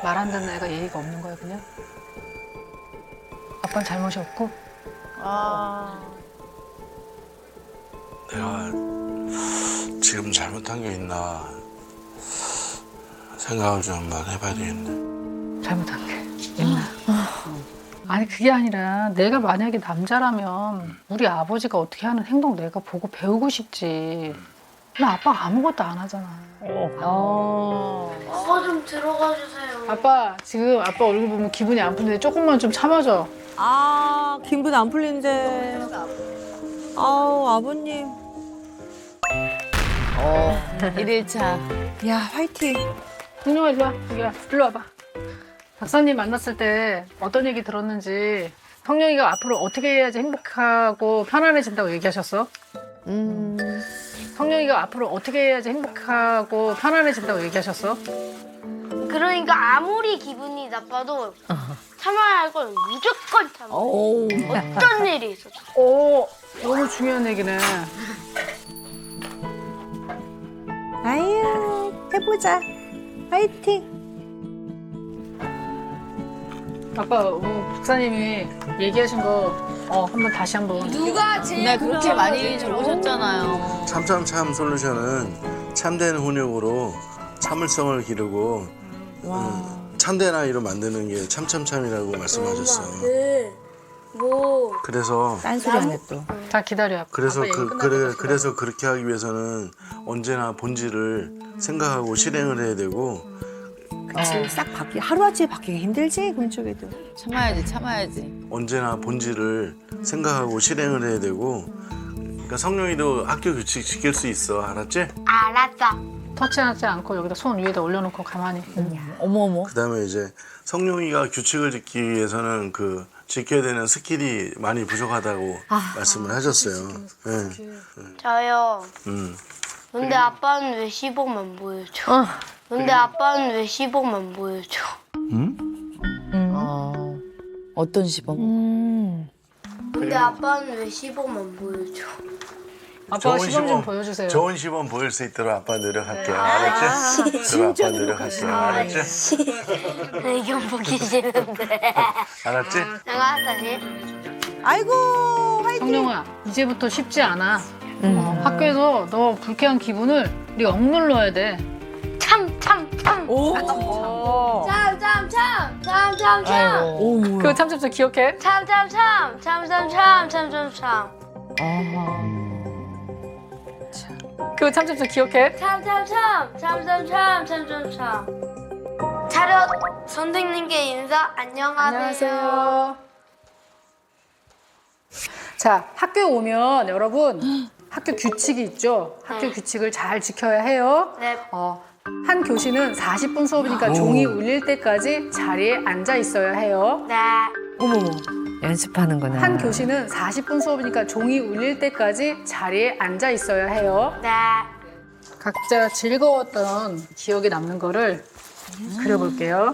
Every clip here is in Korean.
말 안 듣는 애가 예의가 없는 거야 그냥? 아빠는 잘못이 없고? 내가 지금 잘못한 게 있나 생각을 좀 한번 해봐야 되겠네. 잘못한 게 있나? 아니 그게 아니라 내가 만약에 남자라면 우리 아버지가 어떻게 하는 행동 내가 보고 배우고 싶지. 나 아빠가 아무것도 안 하잖아. 아빠 좀 들어가 주세요. 아빠 지금 아빠 얼굴 보면 기분이 안 풀리는데 조금만 좀 참아줘. 아, 기분 안 풀린대. 아우, 아버님. 1일차. 야, 화이팅. 흥룡아 일로 와. 여기야. 일로 와봐. 박사님 만났을 때 어떤 얘기 들었는지 성룡이가 앞으로 어떻게 해야지 행복하고 편안해진다고 얘기하셨어? 성룡이가 앞으로 어떻게 해야지 행복하고 편안해진다고 얘기하셨어? 그러니까 아무리 기분이 나빠도 참아야 할 건 무조건 참아. 어떤 일이 있어도. 오, 너무 중요한 얘기네. 아유, 해보자. 화이팅. 아까 박사님이 얘기하신 거 한번 다시 한번. 네, 그렇게 많이 적으셨잖아요. 참참참 솔루션은 참된 훈육으로 참을성을 기르고 참된 아이로 만드는 게 참참참이라고 말씀하셨어. 뭐 그래서 딴소리 안 해, 또. 자 기다려. 그래서 아빠 얘기 끝날 때까지 그래서 그렇게 하기 위해서는 언제나 본질을 생각하고 실행을 해야 되고 그치, 싹 바뀌, 하루아침에 바뀌기 힘들지, 그쪽에도. 참아야지. 언제나 본질을 생각하고 실행을 해야 되고 그러니까 성룡이도 학교 규칙 지킬 수 있어. 알았지? 알았어. 터치하지 않고 여기다 손 위에다 올려놓고 가만히. 어머. 그다음에 이제 성룡이가 규칙을 지키기 위해서는 그 지켜야 되는 스킬이 많이 부족하다고 말씀을 하셨어요. 예. 저요. 근데 아빠는 왜 시복만 보여줘? 근데 아빠는 왜 시복만 보여줘? 어떤 시범? 근데 아빠는 왜 시복만 보여줘? 아빠가 시범 좀 보여주세요. 좋은 시범 보일 수 있도록 아빠 노력할게. 알았지? 그럼 아빠 노력할게. 알았지? 이건 보기 싫은데. 알았지? 내가 다시. 아이고, 화이팅. 성룡아 이제부터 쉽지 않아. 학교에서 너 불쾌한 기분을 네가 억눌러야 돼. 참. 오. 참. 그거 참참참 기억해? 참. 그거 참참참 기억해? 참. 차렷 선생님께 인사. 안녕하세요. 자, 학교에 오면 여러분 학교 규칙이 있죠? 학교 규칙을 잘 지켜야 해요. 네. 한 교시는 40분 수업이니까 종이 울릴 때까지 자리에 앉아 있어야 해요. 네. 연습하는구나. 한 교시는 40분 수업이니까 종이 울릴 때까지 자리에 앉아 있어야 해요. 네. 각자 즐거웠던 기억에 남는 거를 그려볼게요.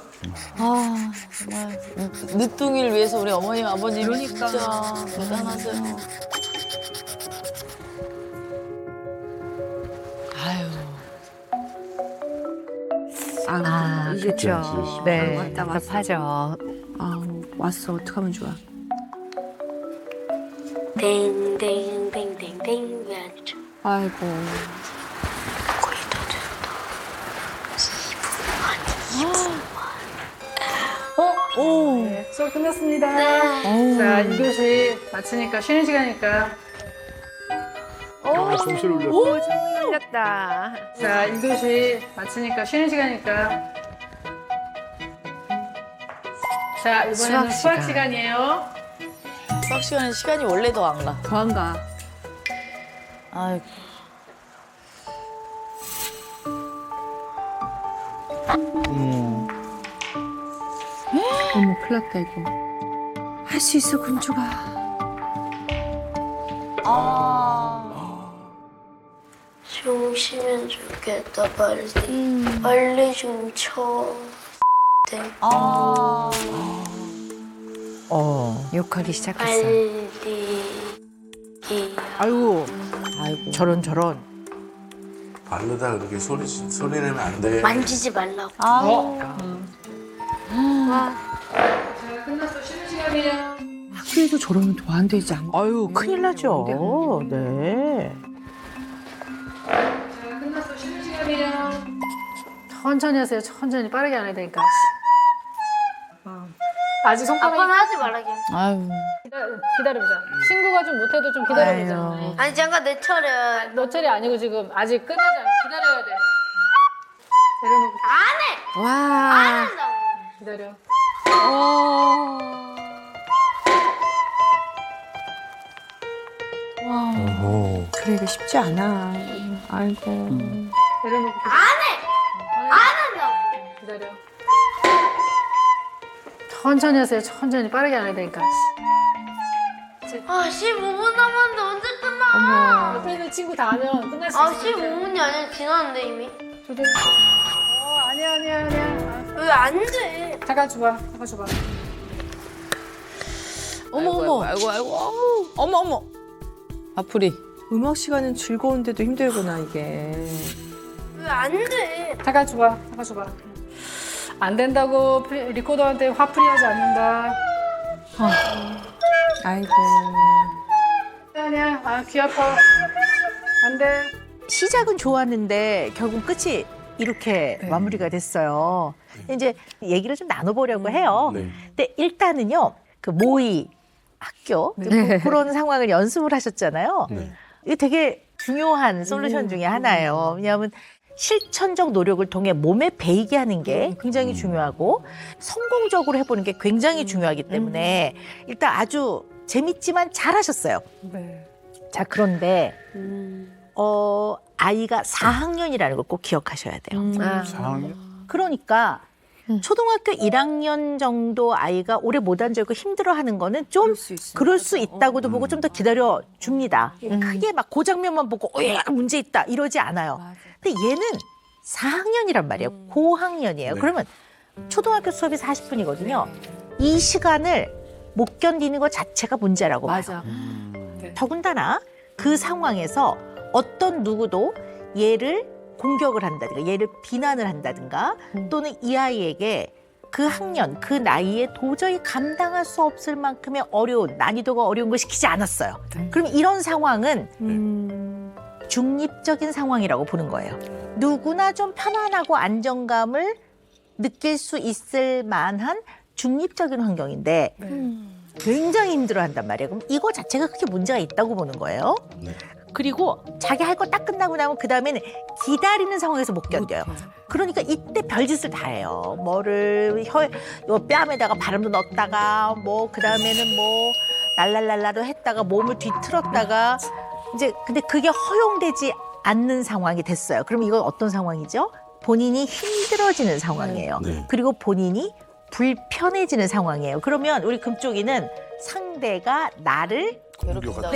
아, 정말. 늦둥이를 위해서 우리 어머님, 아버님 진짜 대단하세요. 아유. 아, 그렇죠. 네, 답답하죠. 왔어. 어떡하면 좋아. 땡땡땡땡땡 외쳐. 아이고. 거의 다 됐다. 네, 수업 끝났습니다. 자, 2교시 마치니까 쉬는 시간이니까. 점수를 올렸어. 오, 정말 흘렸다. 자, 2교시 마치니까 쉬는 시간이니까. 자, 이번에는 수학 시간이에요. 수학 시간에 시간이 원래 더 안 가. 더 안 가. 아이고. 어머, 큰일 났다, 이거. 할 수 있어, 군주가. 좀 쉬면 좋겠다. 빨리 좀 쳐. 욕하기 시작했어. 빨리. 아이고, 아이고. 저런. 발로다 그렇게 소리 내면 안 돼. 만지지 말라고. 그때도 저러면 더 안 되지 않나? 아유, 큰일 나죠. 네. 끝났어. 쉬는 시간이에요. 천천히 하세요. 천천히 빠르게 안 해야 되니까. 아직 손가락이 아빠는 하지 말라게. 아유. 기다려보자. 친구가 좀 못해도 좀 기다려보자. 아니 잠깐 내 차례. 너 차례 아니고 지금 아직 끝나지 않아. 기다려야 돼. 내려놓고 안 해. 와. 안 한다고. 기다려. 오. 그래 이거 쉽지 않아. 아이고. 내려놓고 안 한다고. 기다려. 천천히 하세요. 천천히 빠르게 안 해야 되니까. 아 15분 남았는데 언제 끝나? 옆에 있는 친구 다 하면 끝날 수 아 있어. 15분이 아니라 지났는데 이미. 아니야. 왜 안 돼? 잠깐 줘봐. 어머. 아이고. 어머. 아프리. 음악 시간은 즐거운데도 힘들구나, 이게. 왜 안 돼? 잠깐 줘봐. 안 된다고 리코더한테 화풀이하지 않는다. 아이고. 아니야. 아, 귀 아파. 안 돼. 시작은 좋았는데 결국 끝이 이렇게 마무리가 됐어요. 이제 얘기를 좀 나눠보려고 해요. 네. 근데 일단은요, 그 모의 학교 그런 상황을 연습을 하셨잖아요. 네. 이게 되게 중요한 솔루션 중에 하나예요. 왜냐하면 실천적 노력을 통해 몸에 배이게 하는 게 굉장히 중요하고 성공적으로 해보는 게 굉장히 중요하기 때문에 일단 아주 재밌지만 잘하셨어요. 자, 그런데 아이가 4학년이라는 걸 꼭 기억하셔야 돼요. 상황이? 그러니까 초등학교 1학년 정도 아이가 오래 못 앉아있고 힘들어하는 거는 좀 그럴 수 있다고도 보고 좀 더 기다려 줍니다. 크게 막 그 장면만 보고 문제 있다 이러지 않아요. 근데 얘는 4학년이란 말이에요. 고학년이에요. 네. 그러면 초등학교 수업이 40분이거든요. 이 시간을 못 견디는 것 자체가 문제라고 봐요. 더군다나 그 상황에서 어떤 누구도 얘를 공격을 한다든가 얘를 비난을 한다든가 또는 이 아이에게 그 학년, 그 나이에 도저히 감당할 수 없을 만큼의 어려운, 난이도가 어려운 걸 시키지 않았어요. 그럼 이런 상황은 중립적인 상황이라고 보는 거예요. 누구나 좀 편안하고 안정감을 느낄 수 있을 만한 중립적인 환경인데 굉장히 힘들어한단 말이에요. 그럼 이거 자체가 크게 문제가 있다고 보는 거예요. 네. 그리고 자기 할 거 딱 끝나고 나면 그 다음에는 기다리는 상황에서 못 견뎌요. 그러니까 이때 별짓을 다 해요. 뭐를 요 뺨에다가 바람도 넣었다가 뭐 그 다음에는 뭐 랄랄랄라도 했다가 몸을 뒤틀었다가 이제 근데 그게 허용되지 않는 상황이 됐어요. 그럼 이건 어떤 상황이죠? 본인이 힘들어지는 상황이에요. 네. 그리고 본인이 불편해지는 상황이에요. 그러면 우리 금쪽이는 상대가 나를 괴롭히다.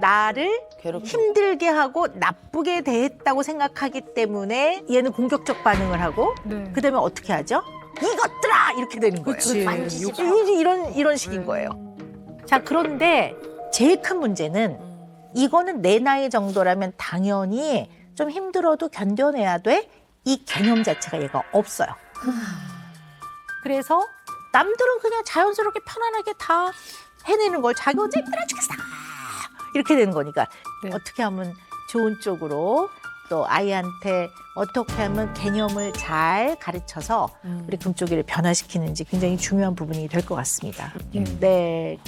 나를 괴롭히다. 힘들게 하고 나쁘게 대했다고 생각하기 때문에 얘는 공격적 반응을 하고 그다음에 어떻게 하죠? 이것들아 이렇게 되는 거예요. 이런 식인 거예요. 자, 그런데 제일 큰 문제는 이거는 내 나이 정도라면 당연히 좀 힘들어도 견뎌내야 돼. 이 개념 자체가 얘가 없어요. 그래서 남들은 그냥 자연스럽게 편안하게 다 해내는 걸 자기 혼자 힘들어 죽겠어 이렇게 되는 거니까 어떻게 하면 좋은 쪽으로 또 아이한테 어떻게 하면 개념을 잘 가르쳐서 우리 금쪽이를 변화시키는지 굉장히 중요한 부분이 될 것 같습니다. 네.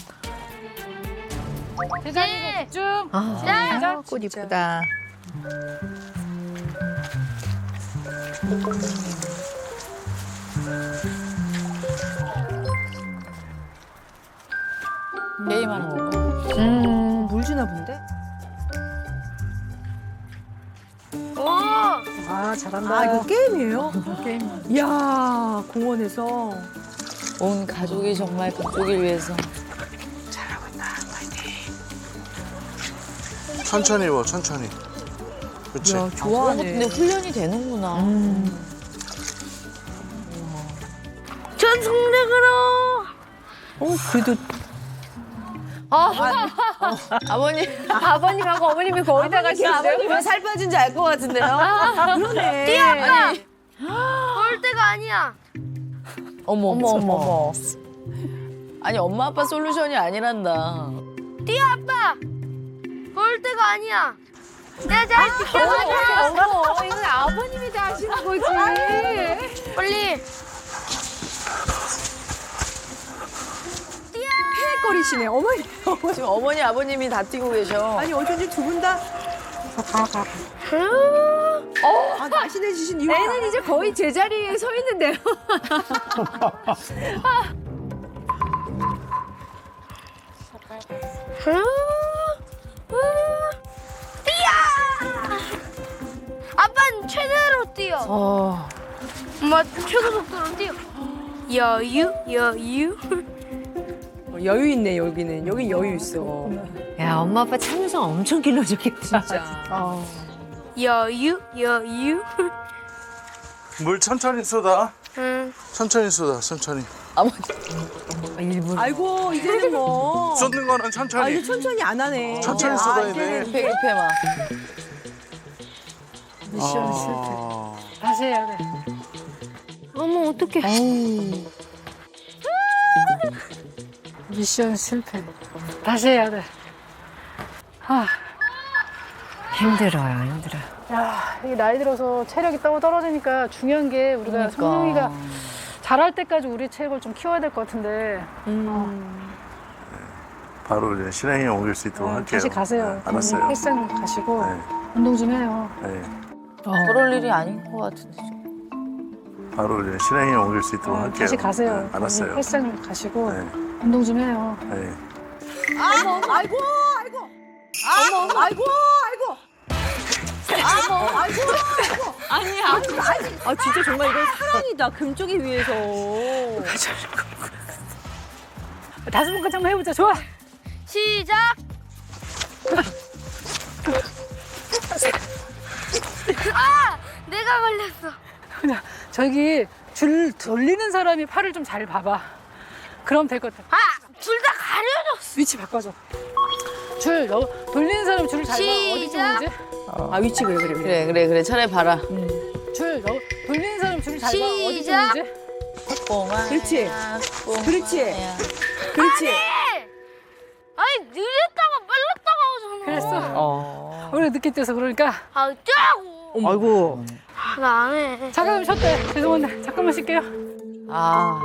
세상에 집중. 아, 꽃 이쁘다. 게임하는 건가? 물 주나 본데? 아, 잘한다. 아, 이거 게임이에요? 게임. 이야, 공원에서. 온 가족이 정말 금쪽이를 위해서. 천천히 입어, 천천히. 그치? 야, 그런 것도 좋아하네. 근데 훈련이 되는구나. 전 성대그러. 그래도 아버님하고 어머님이 거기다 가시는데요? 아버님 왜 살 빠진 줄 알 것 같은데요? 그러네. 뛰어가. 그럴 때가 아니야. 어머. 아니 엄마 아빠 솔루션이 아니란다. 뛰어 아빠. 그럴 때가 아니야. 내가 잘 지켜줄게. 어머, 이건 아버님이 다 하시는 거지. 빨리. 거리시네. 어머니. 지금 어머니 아버님이 다 뛰고 계셔. 아니 어쩐지 두 분 다. 아, 날씬해지신 이유가. 애는 이제 거의 제자리에 서 있는데요. 아빠는 최대로 뛰어. 엄마 최고 속도로 뛰어. 여유. 여유 있네 여기는. 여기 여유 있어. 야, 엄마 아빠 참을성 엄청 길러줬겠다. 진짜. 여유. 물 천천히 쏟아. 응. 천천히 쏟아, 천천히. 아버지. 아이고 이제는 뭐. 쏟는 거는 아 천천히. 이제 천천히 안 하네. 천천히 쏟아야 돼. 급해 막. 미션 실패. 다시 해야 돼. 어머 어떡해. 미션 실패. 다시 해야 돼. 힘들어요. 야, 이 나이 들어서 체력이 떨어지니까 중요한 게 우리가 그러니까. 성룡이가 잘할 때까지 우리 체력을 좀 키워야 될 것 같은데. 바로 이제 실행에 옮길 수 있도록 할게요. 다시 가세요. 네, 알았어요. 헬스장 가시고 네. 운동 좀 해요. 네. 그럴 일이 아닌 것 같은데. 바로 이제 실행에 옮길 수 있도록 할게요. 다시 가세요. 네, 알았어요. 헬스장 가시고 네. 운동 좀 해요. 네. 아이고. 어머 아이고. 아니야. 아 진짜 정말 이건 사랑이다. 금쪽이 위해서. 5번까지 한번 해보자. 좋아. 시작. 아, 내가 걸렸어. 그냥 저기 줄 돌리는 사람이 팔을 좀 잘 봐봐. 그럼 될 것 같아. 아, 둘 다 가려졌어. 위치 바꿔줘. 돌리는 사람이 줄을 잘 봐. 어디 시작. 쪽인지. 아 위치 그래. 그래. 차라리 봐라. 돌리는 사람이 줄을 잘 봐. 어디 시작. 쪽인지. 그렇지. 뽕. 그렇지. 야. 그렇지. 아니, 느렸다가 빨랐다가 하잖아. 그랬어. 우리가 늦게 뛰어서 그러니까. 아, 뛰라고. 아이고. 나 안 해. 잠깐만 쉬었대. 죄송한데 잠깐만 쉴게요. 아,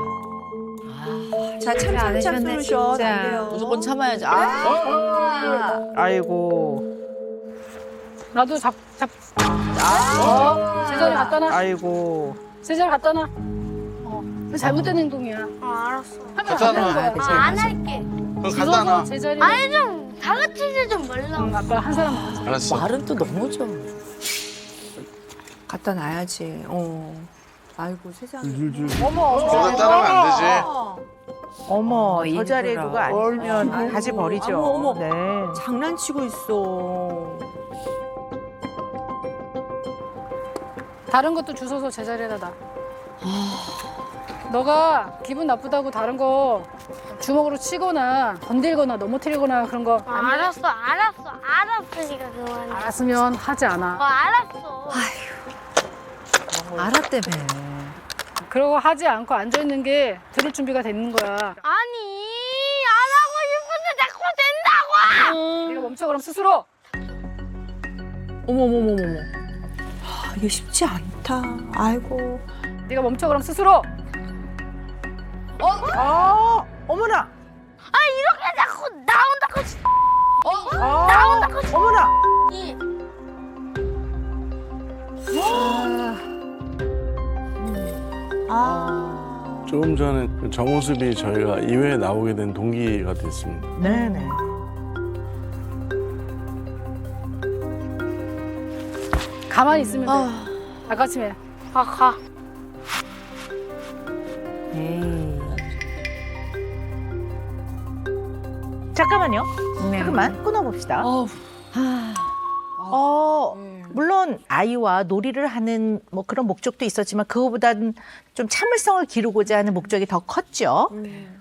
자 참참 솔루션 안 돼요. 무조건 참아야지. 아이고. 나도 제자리 갖다 놔. 아이고. 제자리 갖다 놔. 잘못된 행동이야. 알았어. 갖다 놔. 안 할게. 그럼 갖다 놔. 제자리. 아니, 좀, 다 같이 이제 좀 말라고. 아빠 한 사람 가자. 알았어. 말은 또 너무 좀. 갖다 놔야지. 아이고 세상에. 거기다 따르면 안 되지. 어머, 저 자리에 누가 앉으면 바지 버리죠. 어머. 네. 장난치고 있어. 다른 것도 주워서 제자리에다 놔. 너가 기분 나쁘다고 다른 거 주먹으로 치거나 건들거나 넘어뜨리거나 그런 거 알았으니까 그만해. 알았으면 하지 않아. 알았어. 알았다며. 그러고 하지 않고 앉아 있는 게 들을 준비가 되는 거야. 아니, 안 하고 싶은데 자꾸 된다고! 네가 멈춰 그럼 스스로. 어머머머머머. 이게 쉽지 않다. 아이고. 네가 멈춰 그럼 스스로. 어머나. 아, 이렇게 자꾸 나온다고. 나온다고. 어머나. 조금 전에 그 저 모습이 저희가 2회에 나오게 된 동기가 됐습니다. 네네. 가만히 있으면 돼. 아까쯤에. 가. 잠깐만요. 잠깐만 끊어봅시다. 물론 아이와 놀이를 하는 뭐 그런 목적도 있었지만 그거보다는 좀 참을성을 기르고자 하는 목적이 더 컸죠.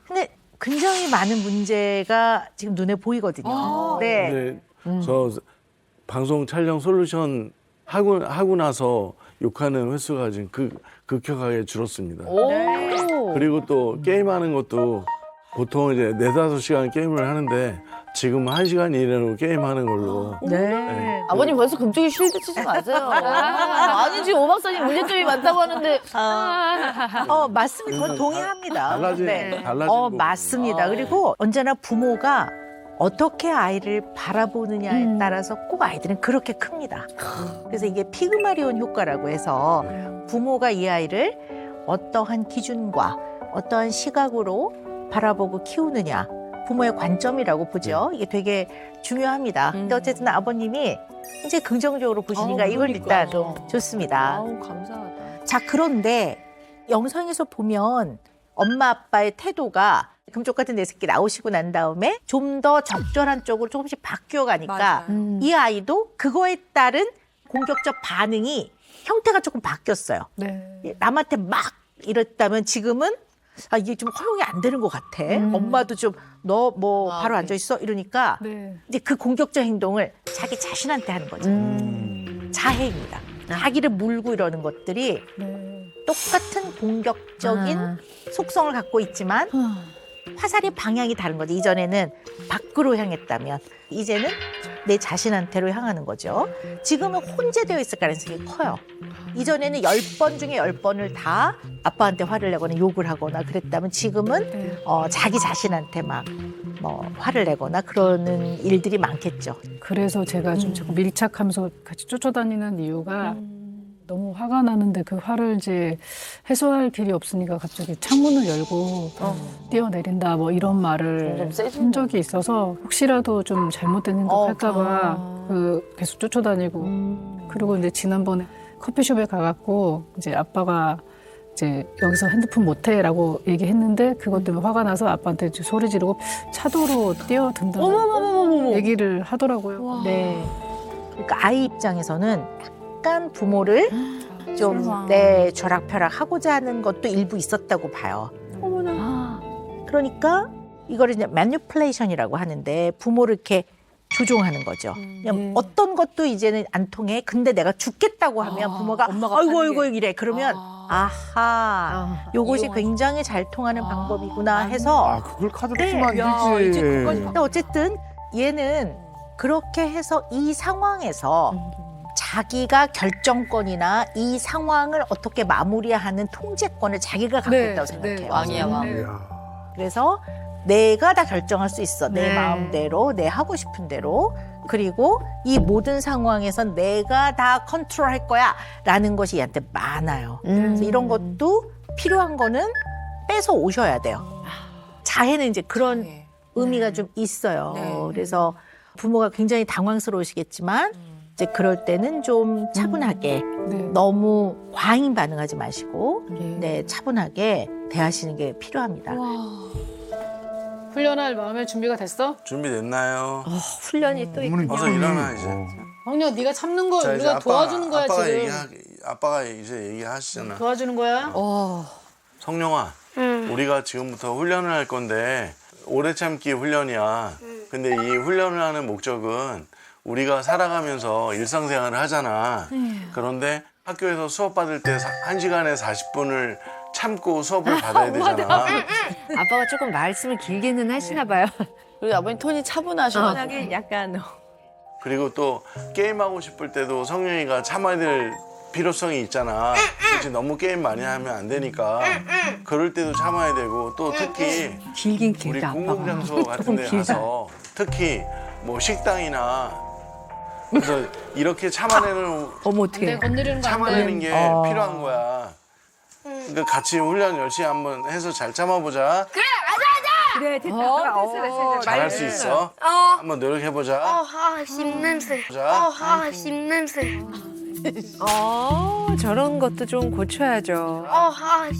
근데 굉장히 많은 문제가 지금 눈에 보이거든요. 네. 근데 저 방송 촬영 솔루션 하고 나서 욕하는 횟수가 지금 급격하게 줄었습니다. 네. 그리고 또 게임하는 것도 보통 이제 4-5시간 게임을 하는데 지금 1시간 이내로 게임하는 걸로. 네. 아버님 벌써 금쪽이 쉴드 치지 마세요. 아니 지금 오 박사님 문제점이 많다고 하는데 맞습니다. 그건 동의합니다. 달라지는 맞습니다. 그리고 언제나 부모가 어떻게 아이를 바라보느냐에 따라서 꼭 아이들은 그렇게 큽니다. 그래서 이게 피그마리온 효과라고 해서 부모가 이 아이를 어떠한 기준과 어떠한 시각으로 바라보고 키우느냐, 부모의 관점이라고 보죠. 이게 되게 중요합니다. 근데 어쨌든 아버님이 굉장히 긍정적으로 보시니까 이걸 일단 좋습니다. 아우 감사하다. 자, 그런데 영상에서 보면 엄마 아빠의 태도가 금쪽 같은 내 새끼 나오시고 난 다음에 좀 더 적절한 쪽으로 조금씩 바뀌어 가니까 이 아이도 그거에 따른 공격적 반응이 형태가 조금 바뀌었어요. 네. 남한테 막 이랬다면 지금은 이게 좀 허용이 안 되는 것 같아. 엄마도 좀 너 뭐 바로 앉아 있어 이러니까 네. 이제 그 공격적 행동을 자기 자신한테 하는 거죠. 자해입니다. 자기를 물고 이러는 것들이 네. 똑같은 공격적인 속성을 갖고 있지만 화살이 방향이 다른 거죠. 이전에는 밖으로 향했다면 이제는 내 자신한테로 향하는 거죠. 지금은 혼재되어 있을 가능성이 커요. 이전에는 10번 중에 10번을 다 아빠한테 화를 내거나 욕을 하거나 그랬다면 지금은 네. 자기 자신한테 막 뭐 화를 내거나 그러는 일들이 많겠죠. 그래서 제가 좀 자꾸 밀착하면서 같이 쫓아다니는 이유가 너무 화가 나는데 그 화를 이제 해소할 길이 없으니까 갑자기 창문을 열고 뛰어내린다 뭐 이런 말을 좀 세지네. 한 적이 있어서 혹시라도 좀 잘못된 행동할까 봐 계속 쫓아다니고 그리고 이제 지난번에 커피숍에 가갖고 이제 아빠가 이제 여기서 핸드폰 못해라고 얘기했는데 그것 때문에 화가 나서 아빠한테 이제 소리 지르고 차도로 뛰어든다는 얘기를 하더라고요. 네. 그러니까 아이 입장에서는 약간 부모를 좀 쥐락펴락 하고자 하는 것도 일부 있었다고 봐요. 그러니까 이거를 이제 매니플레이션이라고 하는데 부모를 이렇게 조종하는 거죠. 그냥 어떤 것도 이제는 안 통해. 근데 내가 죽겠다고 하면 부모가 아이고 이래. 그러면 아하, 요것이 굉장히 잘 통하는 방법이구나 해서 그걸 카드로 네. 쓰면 안 되지. 근데 어쨌든 얘는 그렇게 해서 이 상황에서 자기가 결정권이나 이 상황을 어떻게 마무리하는 통제권을 자기가 갖고 네, 있다고 생각해요. 네. 왕이야 왕. 네. 그래서 내가 다 결정할 수 있어. 내 네. 마음대로, 내 하고 싶은 대로. 그리고 이 모든 상황에서 내가 다 컨트롤할 거야 라는 것이 얘한테 많아요. 그래서 이런 것도 필요한 거는 뺏어 오셔야 돼요. 자해는 이제 그런 의미가 좀 있어요. 그래서 부모가 굉장히 당황스러우시겠지만 이제 그럴 때는 좀 차분하게 네. 너무 과잉 반응하지 마시고 차분하게 대하시는 게 필요합니다. 훈련할 마음의 준비가 됐어? 준비됐나요? 훈련이 또 있고. 어서 일어나 이제. 형님 네가 참는 거 자, 이제 우리가 도와주는 거야 아빠가 지금. 아빠가 이제 얘기하시잖아. 도와주는 거야? 성룡아, 우리가 지금부터 훈련을 할 건데 오래 참기 훈련이야. 근데 이 훈련을 하는 목적은 우리가 살아가면서 일상생활을 하잖아. 그런데 학교에서 수업 받을 때 1시간에 40분을 참고 수업을 받아야 되잖아. 아빠가 조금 말씀을 길게는 하시나 봐요. 그리고 아버님 톤이 차분하셔. 하긴 약간 그리고 또 게임하고 싶을 때도 성룡이가 참아야 될 필요성이 있잖아. 그렇지 너무 게임 많이 하면 안 되니까. 그럴 때도 참아야 되고 또 특히 길긴 우리 길다, 아빠가. 공공장소 같은 데 가서 특히 뭐 식당이나 그래서 이렇게 참아내는 어머, 어떡해. 건드리는 거 안 돼. 참아내는 게 필요한 거야. 그러니까 같이 훈련 열심히 한번 해서 잘 참아보자. 그래 됐다. 잘할 수 있어. 한번 노력해보자. 씹냄새. 보자. 씹냄새. 저런 것도 좀 고쳐야죠.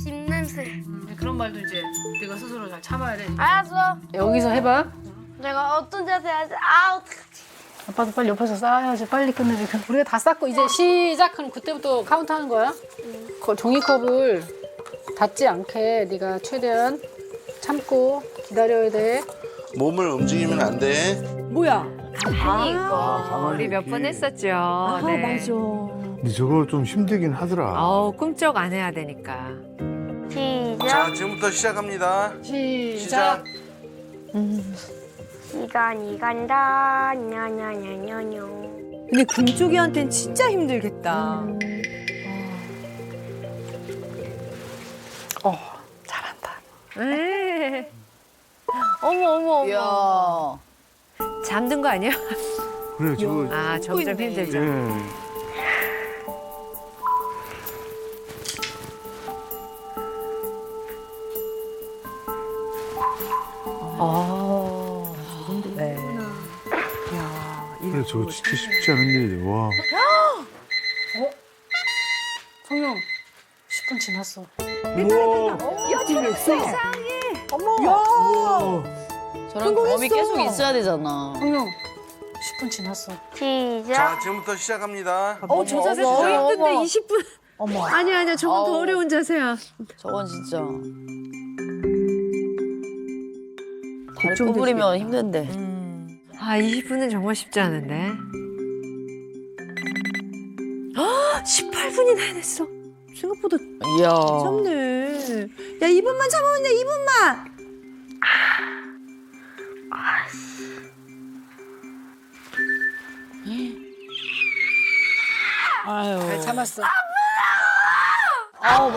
씹냄새. 그런 말도 이제 네가 스스로 잘 참아야 돼. 알았어. 여기서 해봐. 내가 어떤 자세 하지? 어떡하지? 아빠도 빨리 옆에서 쌓아야지 빨리 끝내지. 우리가 다 쌓고 이제 시작. 그럼 그때부터 카운트하는 거야. 종이컵을 닿지 않게 네가 최대한 참고 기다려야 돼. 몸을 움직이면 안 돼. 뭐야? 가만히 있고. 우리 몇 번 했었죠. 네. 맞아. 근데 저거 좀 힘들긴 하더라. 꿈쩍 안 해야 되니까. 시작. 자, 지금부터 시작합니다. 시작. 시간이 간다. 냐냐냐냐냐. 근데 금쪽이한테는 진짜 힘들겠다. 네. 어머. 이야. 잠든 거 아니야? 그래 저거 아, 점점 힘들죠. 예. 네. 그래 저거 진짜 쉽지 않은 일이야. 와. 성룡 10분 지났어. 저런 범이 계속 있어야 되잖아. 성룡 10분 지났어. 시작. 자, 지금부터 시작합니다. 저 자세 어머, 더 어머. 힘든데 20분. 어머. 아니야, 저건 더 아우. 어려운 자세야. 저건 진짜. 다리 구부리면 힘든데. 아, 20분은 정말 쉽지 않은데. 18분이나 해냈어. 생각보다 이야. 참네. 야, 2분만 참으면 돼, 2분만. 아유. 잘 참았어. 아우,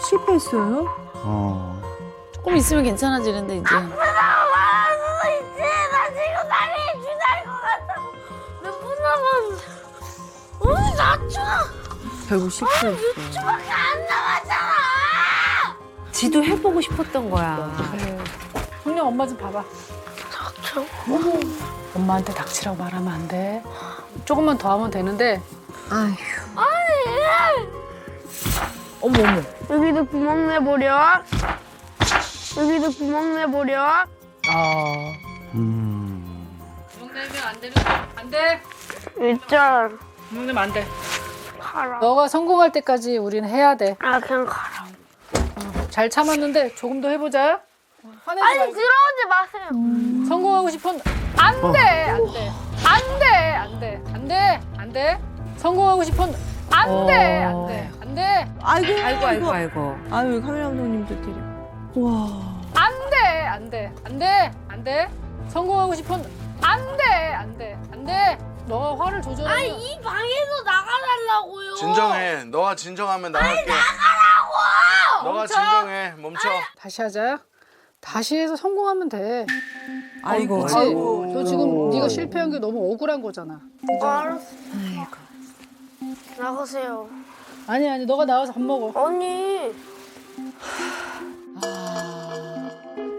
실패했어요? 어. 조금 있으면 괜찮아지는데, 이제. 결국 실패했어. 지도 해보고 싶었던 거야. 성룡 엄마 좀 봐봐. 엄마한테 닥치라고 말하면 안 돼. 조금만 더 하면 되는데. 어머. 여기도 구멍 내버려. 여기도 구멍 내버려. 구멍 내면 안 되는 거. 안 돼. 일절 구멍 내면 안 돼. 가라. 너가 성공할 때까지 우리는 해야 돼. 아 그냥 가라. 잘 참았는데 조금 더 해보자. 화내지 아니 말고. 들어오지 마세요. 성공하고 싶은 안 돼, 안 돼, 안 돼, 안 돼, 안 돼, 안 돼. 성공하고 싶은 안 돼, 안 돼, 안 돼, 아이고. 아유, 카메라 감독님도 때려. 와. 안 돼, 안 돼, 안 돼, 안 돼. 성공하고 싶은 안 돼, 안 돼, 안 돼. 너가 화를 조절하면. 아니 이 방에서 나가달라고요. 진정해. 너가 진정하면 나갈게. 나가라고! 너가 진정해. 멈춰. 다시 하자. 다시 해서 성공하면 돼. 아이고. 그치? 너 지금 네가 실패한 게 너무 억울한 거잖아. 알았어. 나가세요. 아니, 너가 나와서 밥 먹어. 언니.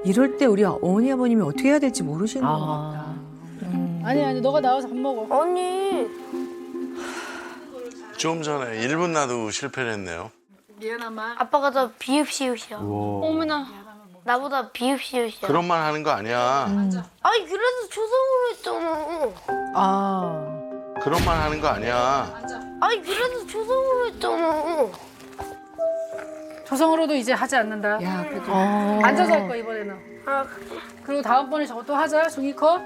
이럴 때 우리 어머니 아버님이 어떻게 해야 될지 모르시는 것 같다. 아니, 너가 나와서 밥 먹어. 언니. 좀 전에 1분 나도 실패를 했네요. 미안한 말. 아빠가 더 비읍시옷이야. 와. 어머나. 나보다 비읍시옷이야. 그런 말 하는 거 아니야. 아니 그래서 조성으로 했잖아. 그런 말 하는 거 아니야. 아니 그래서 조성으로 했잖아. 조성으로도 이제 하지 않는다. 야, 그래도. 앉아서 할 거야 이번에는. 아 그리고 다음번에 저것도 하자. 종이컵.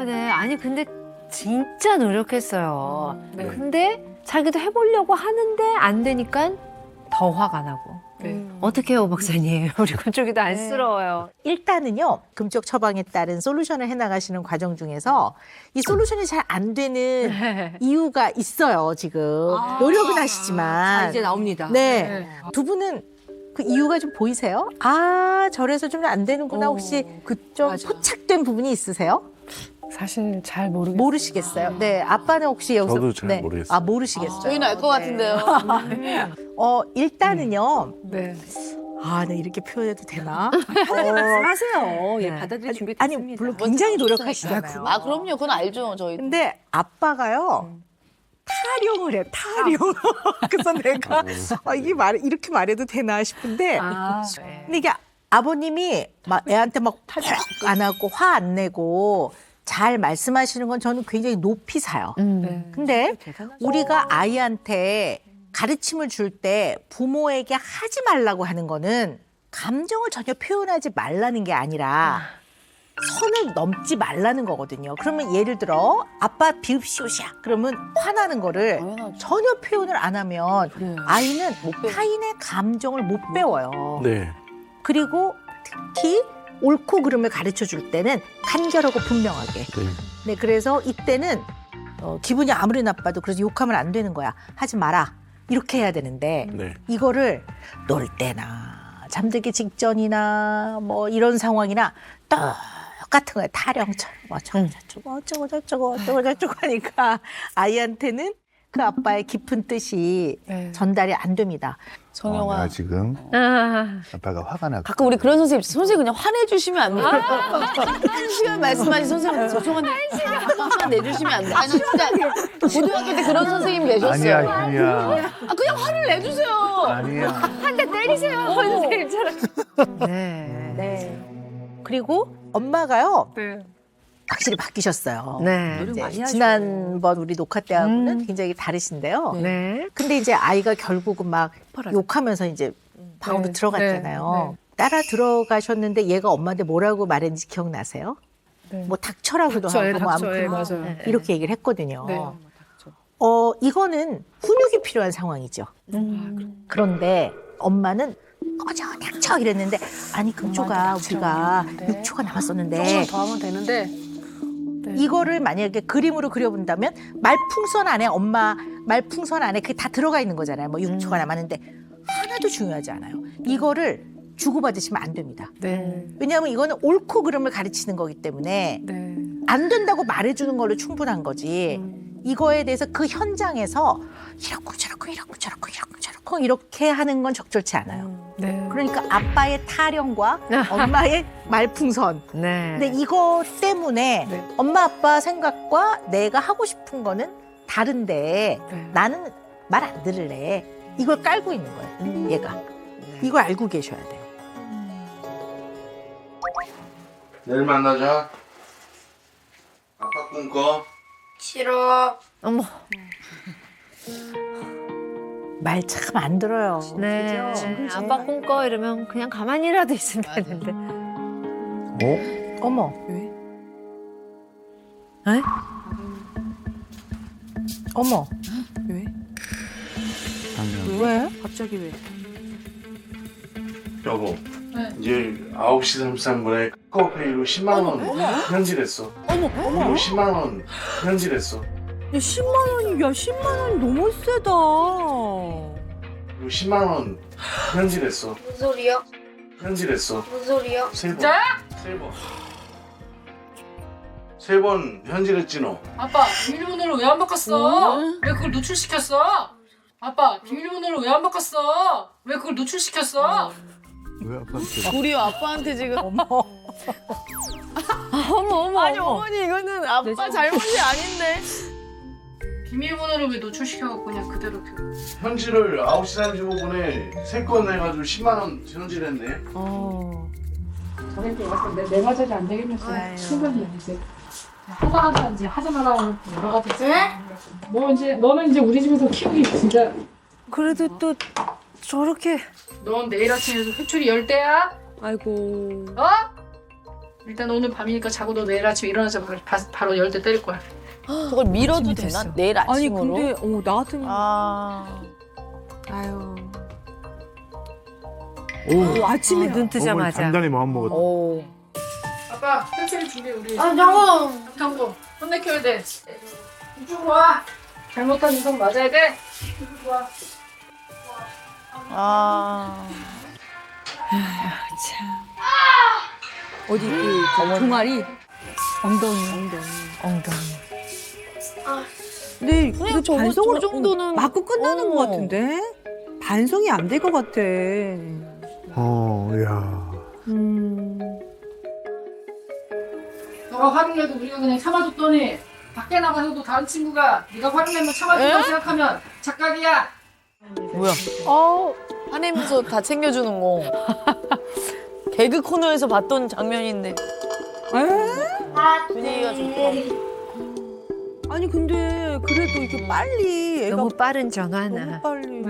네. 아니, 근데 진짜 노력했어요. 네. 근데 자기도 해보려고 하는데 안 되니까 더 화가 나고. 네. 어떻게 해요, 박사님? 우리 건쪽이도 안쓰러워요. 일단은요, 금쪽 처방에 따른 솔루션을 해나가시는 과정 중에서 이 솔루션이 잘 안 되는 이유가 있어요, 지금. 노력은 하시지만. 이제 나옵니다. 네. 두 분은 그 이유가 좀 보이세요? 아, 저래서 좀 안 되는구나. 혹시 좀 맞아. 포착된 부분이 있으세요? 사실 잘 모르겠어요. 모르시겠어요? 네. 아빠는 혹시 여기서. 저도 잘 모르겠어요. 아, 모르시겠어요? 저희는 알 것 같은데요. 일단은요. 네. 아, 네, 이렇게 표현해도 되나? 하세요. 예, 네. 받아들일 준비 아니, 됐습니다. 물론 굉장히 노력하시잖아요. 아, 그럼요. 그건 알죠, 저희. 근데 아빠가요. 타령을 해, 타령. 그래서 내가 이게 이렇게 말해도 되나 싶은데. 근데 이게 아버님이 막 애한테 막 안 하고 화 안 내고 잘 말씀하시는 건 저는 굉장히 높이 사요. 네. 근데 우리가 아이한테 가르침을 줄 때 부모에게 하지 말라고 하는 거는 감정을 전혀 표현하지 말라는 게 아니라 선을 넘지 말라는 거거든요. 그러면 예를 들어 아빠 비읍시옷이야. 그러면 화나는 거를 당연하죠. 전혀 표현을 안 하면 그래요. 아이는 배워. 타인의 감정을 못 배워요. 네. 그리고 특히 옳고 그름을 가르쳐 줄 때는 간결하고 분명하게. 네. 네, 그래서 이때는 기분이 아무리 나빠도 그래서 욕하면 안 되는 거야. 하지 마라. 이렇게 해야 되는데 네. 이거를 놀 때나 잠들기 직전이나 뭐 이런 상황이나 똑같은 거야. 타령처럼 어쩌고 저쩌고 하니까 아이한테는 그 아빠의 깊은 뜻이 네. 전달이 안 됩니다. 정영아. 내가 지금 아, 아빠가 화가 나고 가끔 우리 그런 선생님 그냥 화내주시면 안 돼요? 한 시간 말씀하신 선생님 죄송한데 한 시간 내주시면 안 돼요? 아니 진짜 고등학교 때 그런 선생님 계셨어요. 아니야 희미야 아, 그냥 화를 내주세요. 아니야 한 대 때리세요, 선생님처럼. 네. 네. 그리고 엄마가요. 네. 확실히 바뀌셨어요. 네. 이제 지난번 우리 녹화 때하고는 굉장히 다르신데요. 네. 근데 이제 아이가 결국은 막 욕하면서 이제 방으로 네. 들어갔잖아요. 네. 따라 들어가셨는데 얘가 엄마한테 뭐라고 말했는지 기억나세요? 네. 뭐 닥쳐라고도 닥쳐요, 하고 뭐 닥쳐요. 아무튼 맞아요. 이렇게 얘기를 했거든요. 네. 이거는 훈육이 필요한 상황이죠. 그런데 엄마는 꺼져 닥쳐 이랬는데 아니 금초가 우리가 6초가 남았었는데 조금만 더 하면 되는데 네. 이거를 만약에 그림으로 그려본다면 말풍선 안에 엄마 말풍선 안에 그게 다 들어가 있는 거잖아요. 뭐 6초가 남았는데 하나도 중요하지 않아요. 이거를 주고받으시면 안 됩니다. 네. 왜냐하면 이거는 옳고 그름을 가르치는 거기 때문에 네. 안 된다고 말해주는 걸로 충분한 거지. 이거에 대해서 그 현장에서 이렇고 이렇게 하는 건 적절치 않아요. 네. 그러니까 아빠의 타령과 엄마의 말풍선. 네. 근데 이거 때문에 네. 엄마 아빠 생각과 내가 하고 싶은 거는 다른데 네. 나는 말 안 들을래. 이걸 깔고 있는 거예요. 얘가. 이걸 알고 계셔야 돼요. 내일 만나자. 아빠 꿈꿔. 싫어. 어머. 말 참 안 들어요. 네. 아빠 꿈꿔 이러면 그냥 가만히라도 있으면 되는데. 어머. 에? 어머. 왜? 왜? 갑자기 왜? 여보. 이제 9시 33분에 카카오페이로 10만 원 현질했어. 어머, 그리고 10만 원 현질했어. 야 10만 원이 야 10만 원이 너무 세다. 그리고 10만 원 현질했어. 무슨 소리야? 현질했어. 무슨 소리야? 세 번. 세 번. 세 번 현질했지 너. 아빠 비밀번호를 왜 안 바꿨어? 왜 그걸 노출시켰어? 아빠 비밀번호를 왜 안 바꿨어? 왜 그걸 노출시켰어? 왜 아빠한테 우리 아빠한테 지금 어머 어머. 아니 어머니 이거는 아빠 잘못이 아닌데. 비밀번호를 왜 노출시켜갖고 그냥 그대로 현질을 9시 35분에 세 건 해가지고 10만 원 현질했네. 저한테 왔을 때 내가 자리 안 되겠어. 충분히 이제 하다하다 이제 하지 말라고 여러 가지 있어. 너 이제 너는 이제 우리 집에서 키우기 진짜. 그래도 또 저렇게 넌 내일 아침에도 회초리 10대야? 아이고. 어? 일단 오늘 밤이니까 자고 너 내일 아침에 일어나자마자 바로 10대 때릴 거야. 그걸 밀어도 되나? 됐어. 내일 아니 아침으로? 근데 나 같으면 아. 아유. 오 아침에 눈 뜨자마자. 단단히 마음 먹었다. 오. 아빠 회초리 준비해 우리. 아, 장어. 장고 혼내켜야 돼. 이쪽으로 와. 잘못한 인성 맞아야 돼. 이쪽으로 와. 아. 어디 이 종아리 엉덩이. 근데 그냥 그 저 반성을 정도는 맞고 끝나는 것 같은데 반성이 안 될 것 같아. 야. 너가 화를 내도 우리가 그냥 참아줬더니 밖에 나가서도 다른 친구가 네가 화를 내면 참아준다고 생각하면 착각이야. 뭐야? 화내면서 다 챙겨주는 거. 개그 코너에서 봤던 장면인데 분위기가 좋다. 아니 근데 그래도 이렇게 빨리 애가 너무 빠른 전화나. 너무 빨리.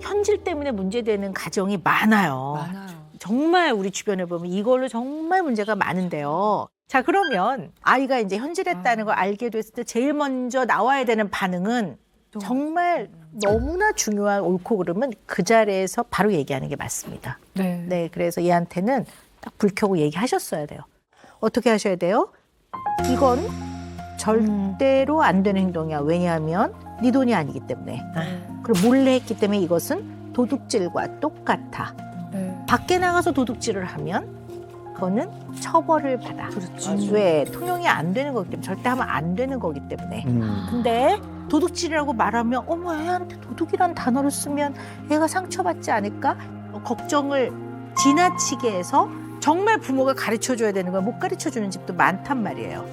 현질 때문에 문제되는 가정이 많아요. 많아요. 정말 우리 주변에 보면 이걸로 정말 문제가 많은데요. 자, 그러면 아이가 이제 현질했다는 걸 알게 됐을 때 제일 먼저 나와야 되는 반응은 정말 너무나 중요한 옳고 그름은 그 자리에서 바로 얘기하는 게 맞습니다. 네. 네, 그래서 얘한테는 딱 불 켜고 얘기하셨어야 돼요. 어떻게 하셔야 돼요? 이건 절대로 안 되는 행동이야. 왜냐하면 네 돈이 아니기 때문에. 그리고 몰래 했기 때문에 이것은 도둑질과 똑같아. 네. 밖에 나가서 도둑질을 하면 그거는 처벌을 받아. 그렇지. 왜? 통용이 안 되는 거기 때문에. 절대 하면 안 되는 거기 때문에. 근데 도둑질이라고 말하면 어머 애한테 도둑이란 단어를 쓰면 애가 상처받지 않을까? 걱정을 지나치게 해서 정말 부모가 가르쳐줘야 되는 걸 못 가르쳐주는 집도 많단 말이에요.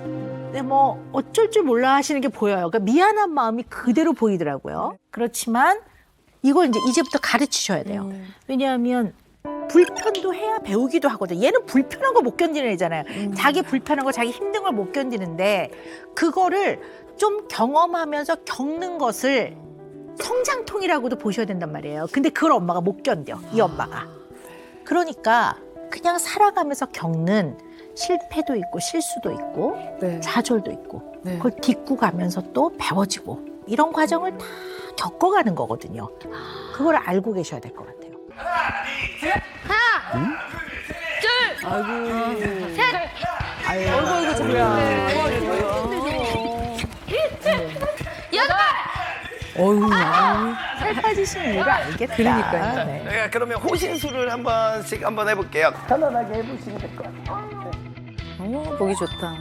근데 뭐 어쩔 줄 몰라 하시는 게 보여요. 그러니까 미안한 마음이 그대로 보이더라고요. 그렇지만 이걸 이제부터 가르치셔야 돼요. 왜냐하면 불편도 해야 배우기도 하거든. 얘는 불편한 거 못 견디는 애잖아요. 자기 불편한 거, 자기 힘든 걸 못 견디는데 그거를 좀 경험하면서 겪는 것을 성장통이라고도 보셔야 된단 말이에요. 근데 그걸 엄마가 못 견뎌, 이 엄마가. 그러니까 그냥 살아가면서 겪는 실패도 있고 실수도 있고 네. 좌절도 있고 네. 그걸 딛고 가면서 또 배워지고 이런 과정을 다 겪어가는 거거든요. 그걸 알고 계셔야 될 것 같아요. 살 빠지신 이유를 알겠다. 그러니까요. 네. 네, 그러면 호신술을 한 번씩 한번 해볼게요. 편안하게 해보시면 될 것 같아요. 어머, 보기 좋다.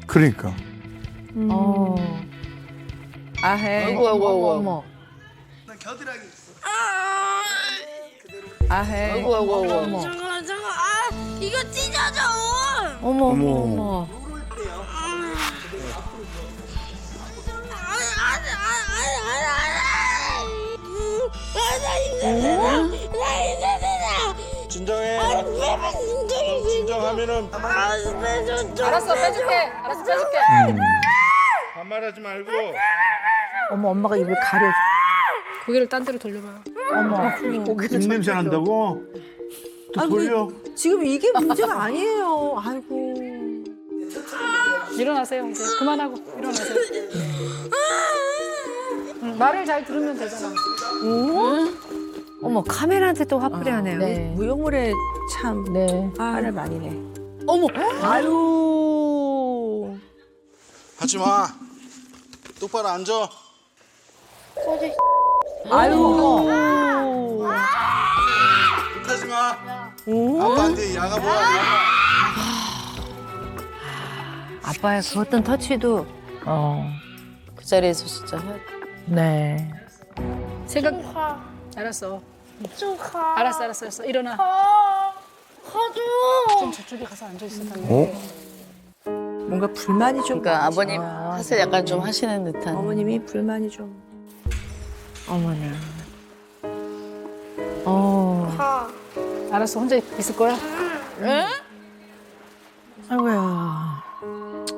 그러니까. 아해. 아이고, 아이고, 아이고. 어머. 겨드랑이. 아해. 아이고, 아이고, 아이고. 어머. 이거 찢어져. 어머, 어머. 어머. 진정해. 진정하면은 알았어, 빼줄게. 알았어, 빼줄게. 반말하지 말고. 어머 엄마가 입을 가려줘. 고개를 딴 데로 돌려봐요. 어머 고개도 입냄새 난다고? 또 돌려. 지금 이게 문제가 아니에요. 아이고. 일어나세요. 이제 그만하고 일어나세요. 말을 잘 들으면 되잖아. 어머, 카메라한테 또 화풀이 하네요. 네. 무용물에 참 네. 화를 많이 내. 아유. 하지 마. 똑바로 앉아. 아유. 하지 마. 아빠한테 야가 뭐야? 야가. 아빠의 그 어떤 터치도 그 자리에서 진짜 해야 돼. 네. 생각. 알았어. 좀 가. 알았어. 일어나. 가줘. 좀 저쪽에 가서 앉아 있어. 뭔가 불만이 좀. 그러니까 많으시다. 아버님 사실 약간 좀 하시는 듯한. 어머님이 불만이 좀. 어머나. 가. 알았어. 혼자 있을 거야? 아이고야.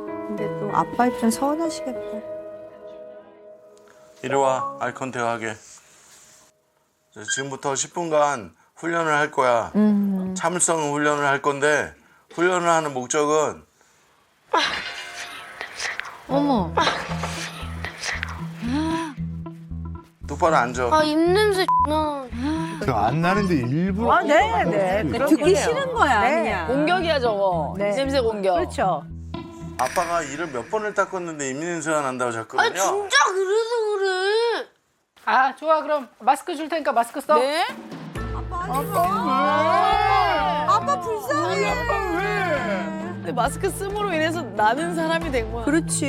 근데 또 아빠 입장 서운하시겠다. 이리 와. 아이 컨택하게. 자, 지금부터 10분간 훈련을 할 거야. 참을성 훈련을 할 건데 훈련을 하는 목적은 어머. 똑바로 앉아. 입냄새 나. 안 나는데 일부러. 아, 네, 네. 듣기 싫은 거야, 네. 그냥. 공격이야 저거. 네. 냄새 공격. 그렇죠. 아빠가 이를 몇 번을 닦았는데 입냄새가 난다고 했거든요. 진짜 그래서 그래. 아, 좋아. 그럼 마스크 줄 테니까 마스크 써. 네? 아빠 불쌍해. 근데 마스크 씀으로 인해서 나는 사람이 된 거야. 그렇지.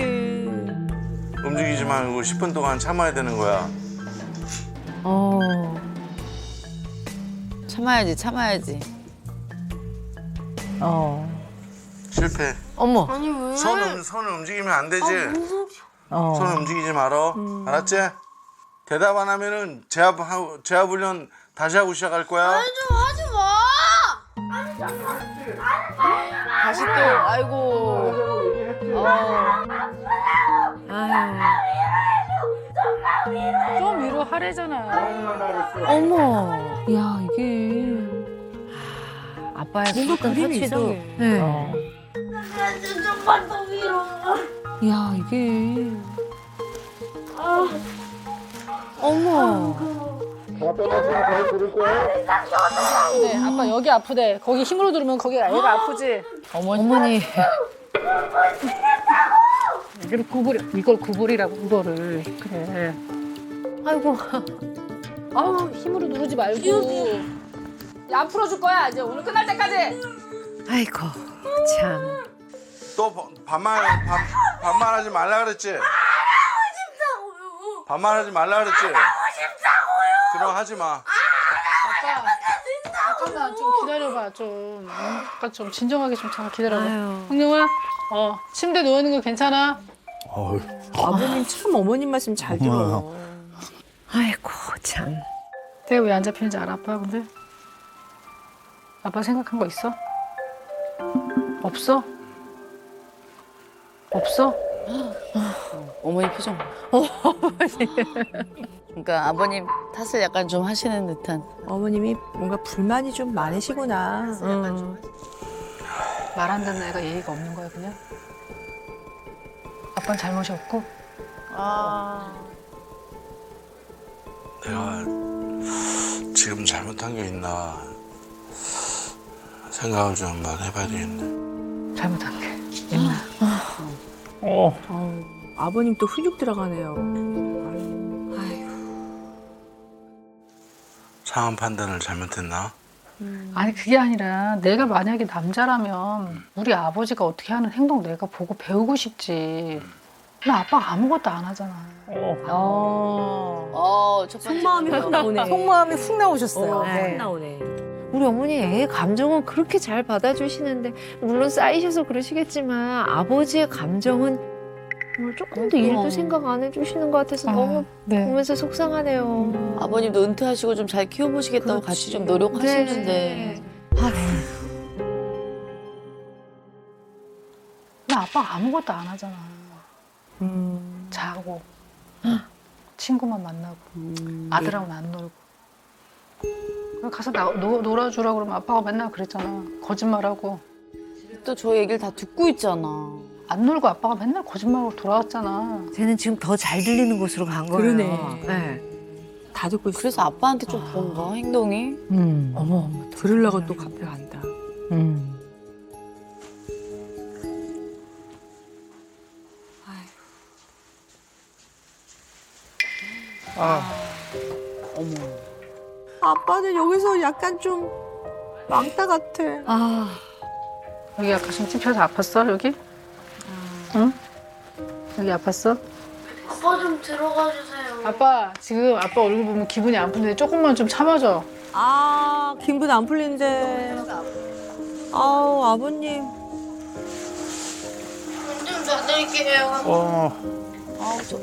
움직이지 말고 10분 동안 참아야 되는 거야. 참아야지. 실패. 어머. 아니 왜? 손을 움직이면 안 되지. 무슨 손을 움직이지 말어. 알았지? 대답 안 하면은 제압 훈련 다시 하고 시작할 거야. 좀 하지 마. 다시 또 아이고. 좀 위로하래잖아. 어머. 야, 이게. 아빠의 뭔가 어떤 그림이 터치도. 이상해. 네. 좀만 더 위로. 야 이게 어머. 네, 아빠 여기 아프대. 거기 힘으로 누르면 거기가 애가 아프지. 어머니. 이걸 구부리라고 이거를. 그래. 아이고. 아우 힘으로 누르지 말고. 야, 안 풀어줄 거야 이제 오늘 끝날 때까지. 아이고 참. 또 반말하지 말라 그랬지? 반말하지 말라 그랬지? 그럼 하지 마. 잠깐만 좀 기다려봐 좀. 아까 좀 진정하게 좀 잠깐 기다려봐. 아유. 형님아, 침대 누워 있는 거 괜찮아? 아버님 참 어머님 말씀 잘 들어요. 아이고 참. 내가 왜 안 잡히는지 알아 아빠 근데? 아빠 생각한 거 있어? 없어? 없어? 어머니 표정. 그러니까 아버님 탓을 약간 좀 하시는 듯한. 어머님이 뭔가 불만이 좀 많으시구나. 말 안 듣는 애가 예의가 없는 거야 그냥? 아빠는 잘못이 없고? 내가 지금 잘못한 게 있나 생각을 좀 한번 해봐야 되겠네. 잘못한 게. 아버님 또 훌륭 들어가네요. 상황 판단을 잘못했나? 아니 그게 아니라 내가 만약에 남자라면 우리 아버지가 어떻게 하는 행동 내가 보고 배우고 싶지. 나 아빠가 아무것도 안 하잖아. 첫 번째 속마음이 훅 나오네. 속마음이 훅 나오셨어요. 네. 나오네. 우리 어머니 애의 감정은 그렇게 잘 받아주시는데 물론 쌓이셔서 그러시겠지만 아버지의 감정은 정말 조금도 일도 생각 안 해주시는 것 같아서 너무 네. 보면서 속상하네요. 아버님도 은퇴하시고 좀 잘 키워보시겠다고 같이 좀 노력하시는데. 네. 나 아빠가 아무것도 안 하잖아. 자고 친구만 만나고 아들하고는 안 놀고. 가서 놀아주라 그러면 아빠가 맨날 그랬잖아. 거짓말하고. 또 저 얘기를 다 듣고 있잖아. 안 놀고 아빠가 맨날 거짓말하고 돌아왔잖아. 쟤는 지금 더 잘 들리는 곳으로 간 거예요. 그러네. 네. 다 듣고 있어. 그래서 아빠한테 좀 그런가 행동이? 어머 들으려고 또 카페 간다. 어머. 아빠는 여기서 약간 좀 왕따 같아. 여기 아까 좀 찝혀서 아팠어 여기? 응? 여기 아팠어? 아빠 좀 들어가 주세요. 아빠 지금 아빠 얼굴 보면 기분이 안 풀리는데 조금만 좀 참아줘. 기분 안 풀린대. 아우 아버님. 좀 놔드릴게요.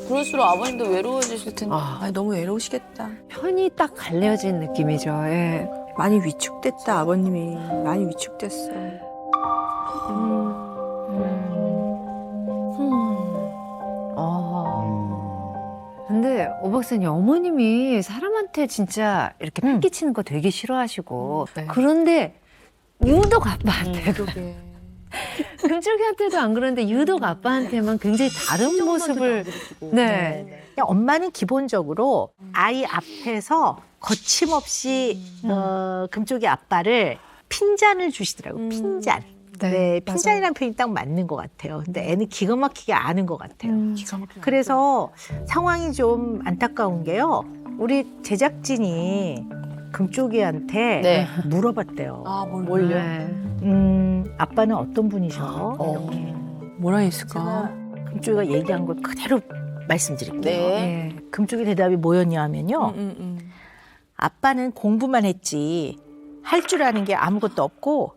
그럴수록 아버님도 외로워지실 텐데. 너무 외로우시겠다. 편이 딱 갈려진 느낌이죠. 예. 많이 위축됐다 아버님이. 많이 위축됐어. 근데 오 박사님 어머님이 사람한테 진짜 이렇게 패기치는 거 되게 싫어하시고 네. 그런데 유독 아빠한테 그러게. 금쪽이한테도 안 그러는데 유독 아빠한테만 굉장히 다른 모습을 네. 그냥 엄마는 기본적으로 아이 앞에서 거침없이 금쪽이 아빠를 핀잔을 주시더라고요. 핀잔. 네, 핀잔이라는 표현이 딱 맞는 것 같아요. 근데 애는 기가 막히게 아는 것 같아요. 그래서 상황이 좀 안타까운 게요. 우리 제작진이 금쪽이한테 네. 물어봤대요. 뭘요? 네. 아빠는 어떤 분이셔? 이렇게. 뭐라 했을까? 금쪽이가 얘기한 걸 그대로 말씀드릴게요. 네. 금쪽이 대답이 뭐였냐면요. 아빠는 공부만 했지 할 줄 아는 게 아무것도 없고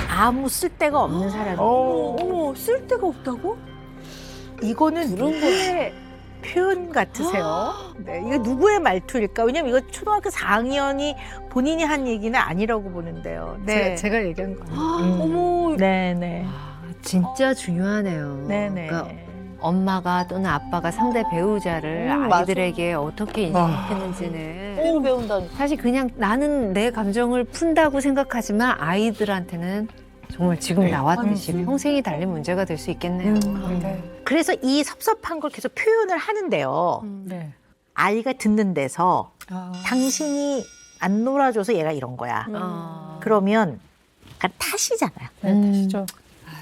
아무 쓸데가 없는 사람이에요. 어머 쓸데가 없다고? 이거는 누구의 표현 같으세요? 네, 이거 누구의 말투일까? 왜냐면 이거 초등학교 4학년이 본인이 한 얘기는 아니라고 보는데요. 네, 제가 얘기한 거. 어머 네네. 진짜 중요하네요. 네네. 그러니까 엄마가 또는 아빠가 상대 배우자를 맞아. 아이들에게 어떻게 인식했는지는 또 배운다. 사실 그냥 나는 내 감정을 푼다고 생각하지만 아이들한테는 정말 지금 나왔듯이 평생이 달린 문제가 될 수 있겠네요. 그래서 이 섭섭한 걸 계속 표현을 하는데요. 네. 아이가 듣는 데서 당신이 안 놀아줘서 얘가 이런 거야. 그러면 약간 탓이잖아요. 네, 다시죠.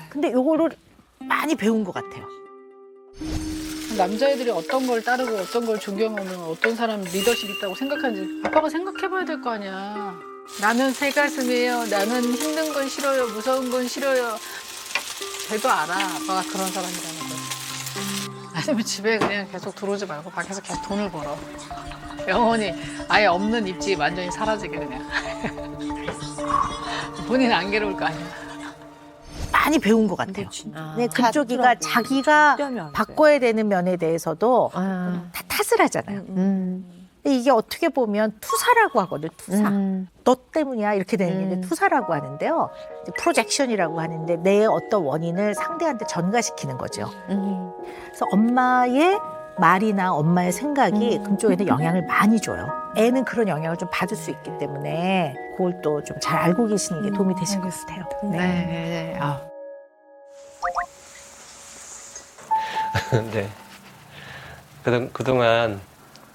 근데 요거를 많이 배운 것 같아요. 남자애들이 어떤 걸 따르고 어떤 걸 존경하면 어떤 사람 리더십 있다고 생각하는지 아빠가 생각해봐야 될 거 아니야. 나는 새가슴이에요. 나는 힘든 건 싫어요. 무서운 건 싫어요. 걔도 알아. 아빠가 그런 사람이라는 걸. 아니면 집에 그냥 계속 들어오지 말고 밖에서 계속 돈을 벌어. 영원히 아예 없는 입지 완전히 사라지게 그냥. 본인 안 괴로울 거 아니야. 많이 배운 것 같아요. 네, 금쪽이가 자기가 바꿔야 되는 면에 대해서도 다 탓을 하잖아요. 근데 이게 어떻게 보면 투사라고 하거든, 투사. 너 때문이야 이렇게 되는 게 이제 투사라고 하는데요. 이제 프로젝션이라고 하는데 내 어떤 원인을 상대한테 전가시키는 거죠. 그래서 엄마의 말이나 엄마의 생각이 금쪽이한테 영향을 많이 줘요. 애는 그런 영향을 좀 받을 수 있기 때문에 그걸 또 좀 잘 알고 계시는 게 도움이 되실 것 같아요. 네. 아. 네. 그동안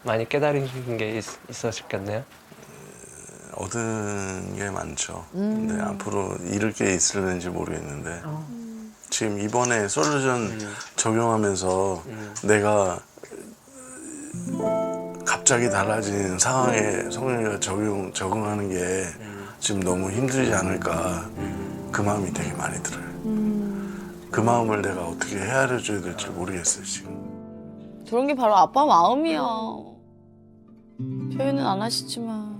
많이 깨달으신 게 있으셨겠네요? 얻은 게 많죠. 근데 앞으로 잃을 게 있을는지 모르겠는데 지금 이번에 솔루션 적용하면서 내가 갑자기 달라진 상황에 성현이가 적응하는 게 지금 너무 힘들지 않을까 그 마음이 되게 많이 들어요. 그 마음을 내가 어떻게 헤아려줘야 될지 모르겠어요 지금. 저런 게 바로 아빠 마음이야. 표현은 안 하시지만.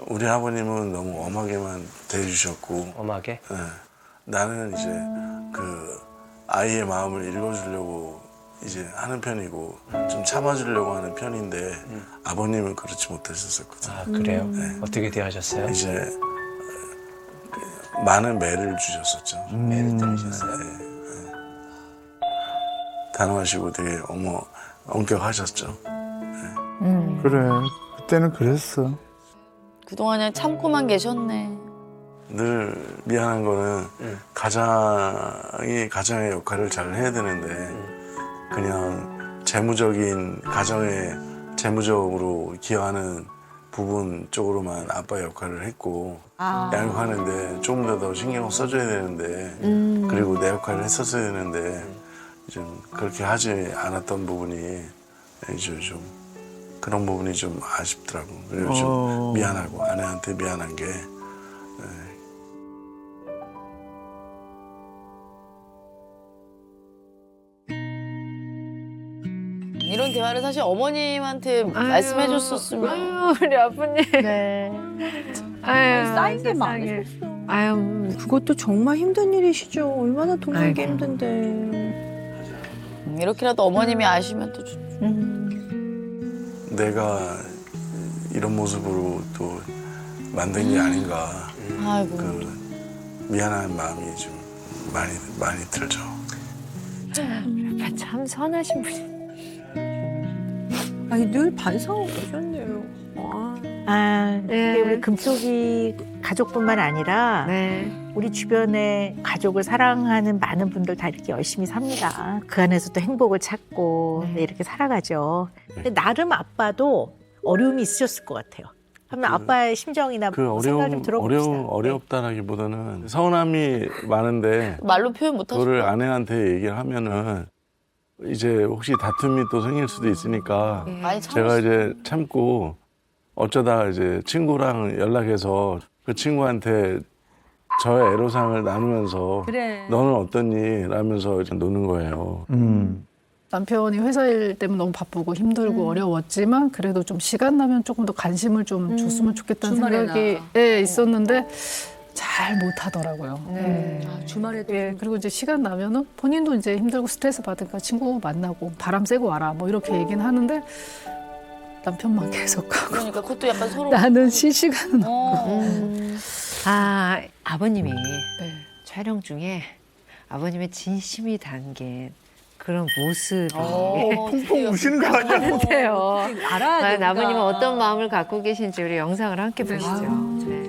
우리 아버님은 너무 엄하게만 대해주셨고 엄하게? 네. 나는 이제 그 아이의 마음을 읽어주려고 이제 하는 편이고 좀 참아주려고 하는 편인데 아버님은 그렇지 못하셨었거든요. 아, 그래요? 어떻게 대하셨어요? 이제 많은 매를 주셨었죠. 매를 들으셨어요? 네. 단호하시고 되게 엄격하셨죠. 그래. 그때는 그랬어. 그동안에 참고만 계셨네. 늘 미안한 거는 가장이 가장의 역할을 잘 해야 되는데 그냥 재무적인 가정에 재무적으로 기여하는 부분 쪽으로만 아빠 역할을 했고 양육하는데 조금 더 신경 써줘야 되는데 그리고 내 역할을 했었어야 되는데 좀 그렇게 하지 않았던 부분이 이제 좀 그런 부분이 좀 아쉽더라고. 그리고 좀 미안하고 아내한테 미안한 게 이런 대화를 사실 어머님한테 말씀해 줬었으면. 아유, 우리 아버님. 네. 아유, 쌓인 게 세상에. 많으셨어. 아유, 그것도 정말 힘든 일이시죠. 얼마나 돌보기 아이고. 힘든데. 이렇게라도 어머님이 아시면 또 좋죠. 내가 이런 모습으로 또 만든 게 아닌가. 아이고. 그 미안한 마음이 좀 많이 들죠. 아빠 참 선하신 분이. 아니, 늘 반성하고 계셨네요. 근데 우리 금쪽이 가족뿐만 아니라 우리 주변에 가족을 사랑하는 많은 분들 다 이렇게 열심히 삽니다. 그 안에서 또 행복을 찾고 이렇게 살아가죠. 근데 나름 아빠도 어려움이 있으셨을 것 같아요. 한번 아빠의 심정이나 그 생각 좀 들어봅시다. 어렵다라기보다는 서운함이 많은데 말로 표현 못 하시고. 그거를 아내한테 얘기를 하면은 이제 혹시 다툼이 또 생길 수도 있으니까 많이 제가 이제 참고 어쩌다 이제 친구랑 연락해서 그 친구한테 저의 애로사항을 나누면서 너는 어떠니? 라면서 이제 노는 거예요. 남편이 회사 일 때문에 너무 바쁘고 힘들고 어려웠지만 그래도 좀 시간 나면 조금 더 관심을 좀 줬으면 좋겠다는 생각이 있었는데 잘 못하더라고요. 주말에도. 그리고 이제 시간 나면은 본인도 이제 힘들고 스트레스 받으니까 친구 만나고 바람 쐬고 와라 뭐 이렇게 얘기는 하는데 남편만 계속 하고 그러니까 그것도 약간 서로. 나는 쉴 시간은 없고. 아, 아버님이 촬영 중에 아버님의 진심이 담긴 그런 모습이 펑펑 우시는 거 아니야? 하는데요. 알아야 과연 돼. 아버님은 어떤 마음을 갖고 계신지 우리 영상을 함께 보시죠. 네.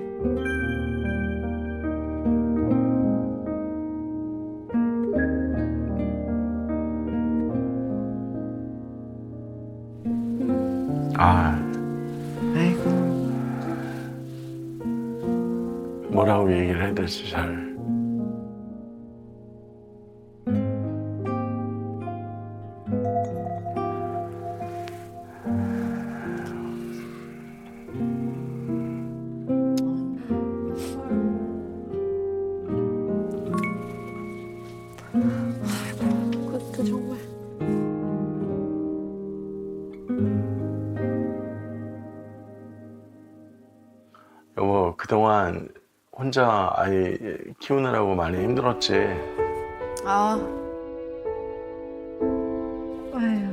아, 아이고. 뭐라고 얘기를 해야 될지 잘. 그것도 정말. 여보, 그동안 혼자 아이 키우느라고 많이 힘들었지. 아, 아유.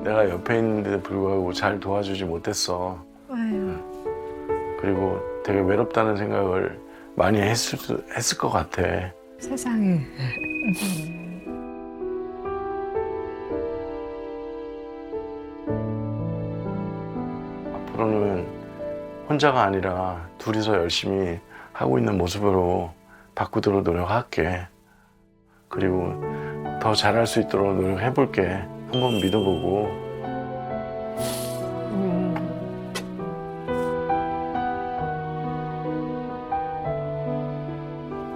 내가 옆에 있는데도 불구하고 잘 도와주지 못했어. 아유. 그리고 되게 외롭다는 생각을 많이 했을 것 같아. 세상에. 앞으로는 혼자가 아니라 둘이서 열심히 하고 있는 모습으로 바꾸도록 노력할게. 그리고 더 잘할 수 있도록 노력해볼게. 한번 믿어보고.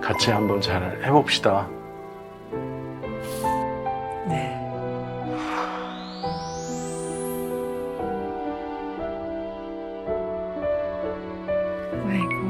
같이 한번 잘 해봅시다. 아이고.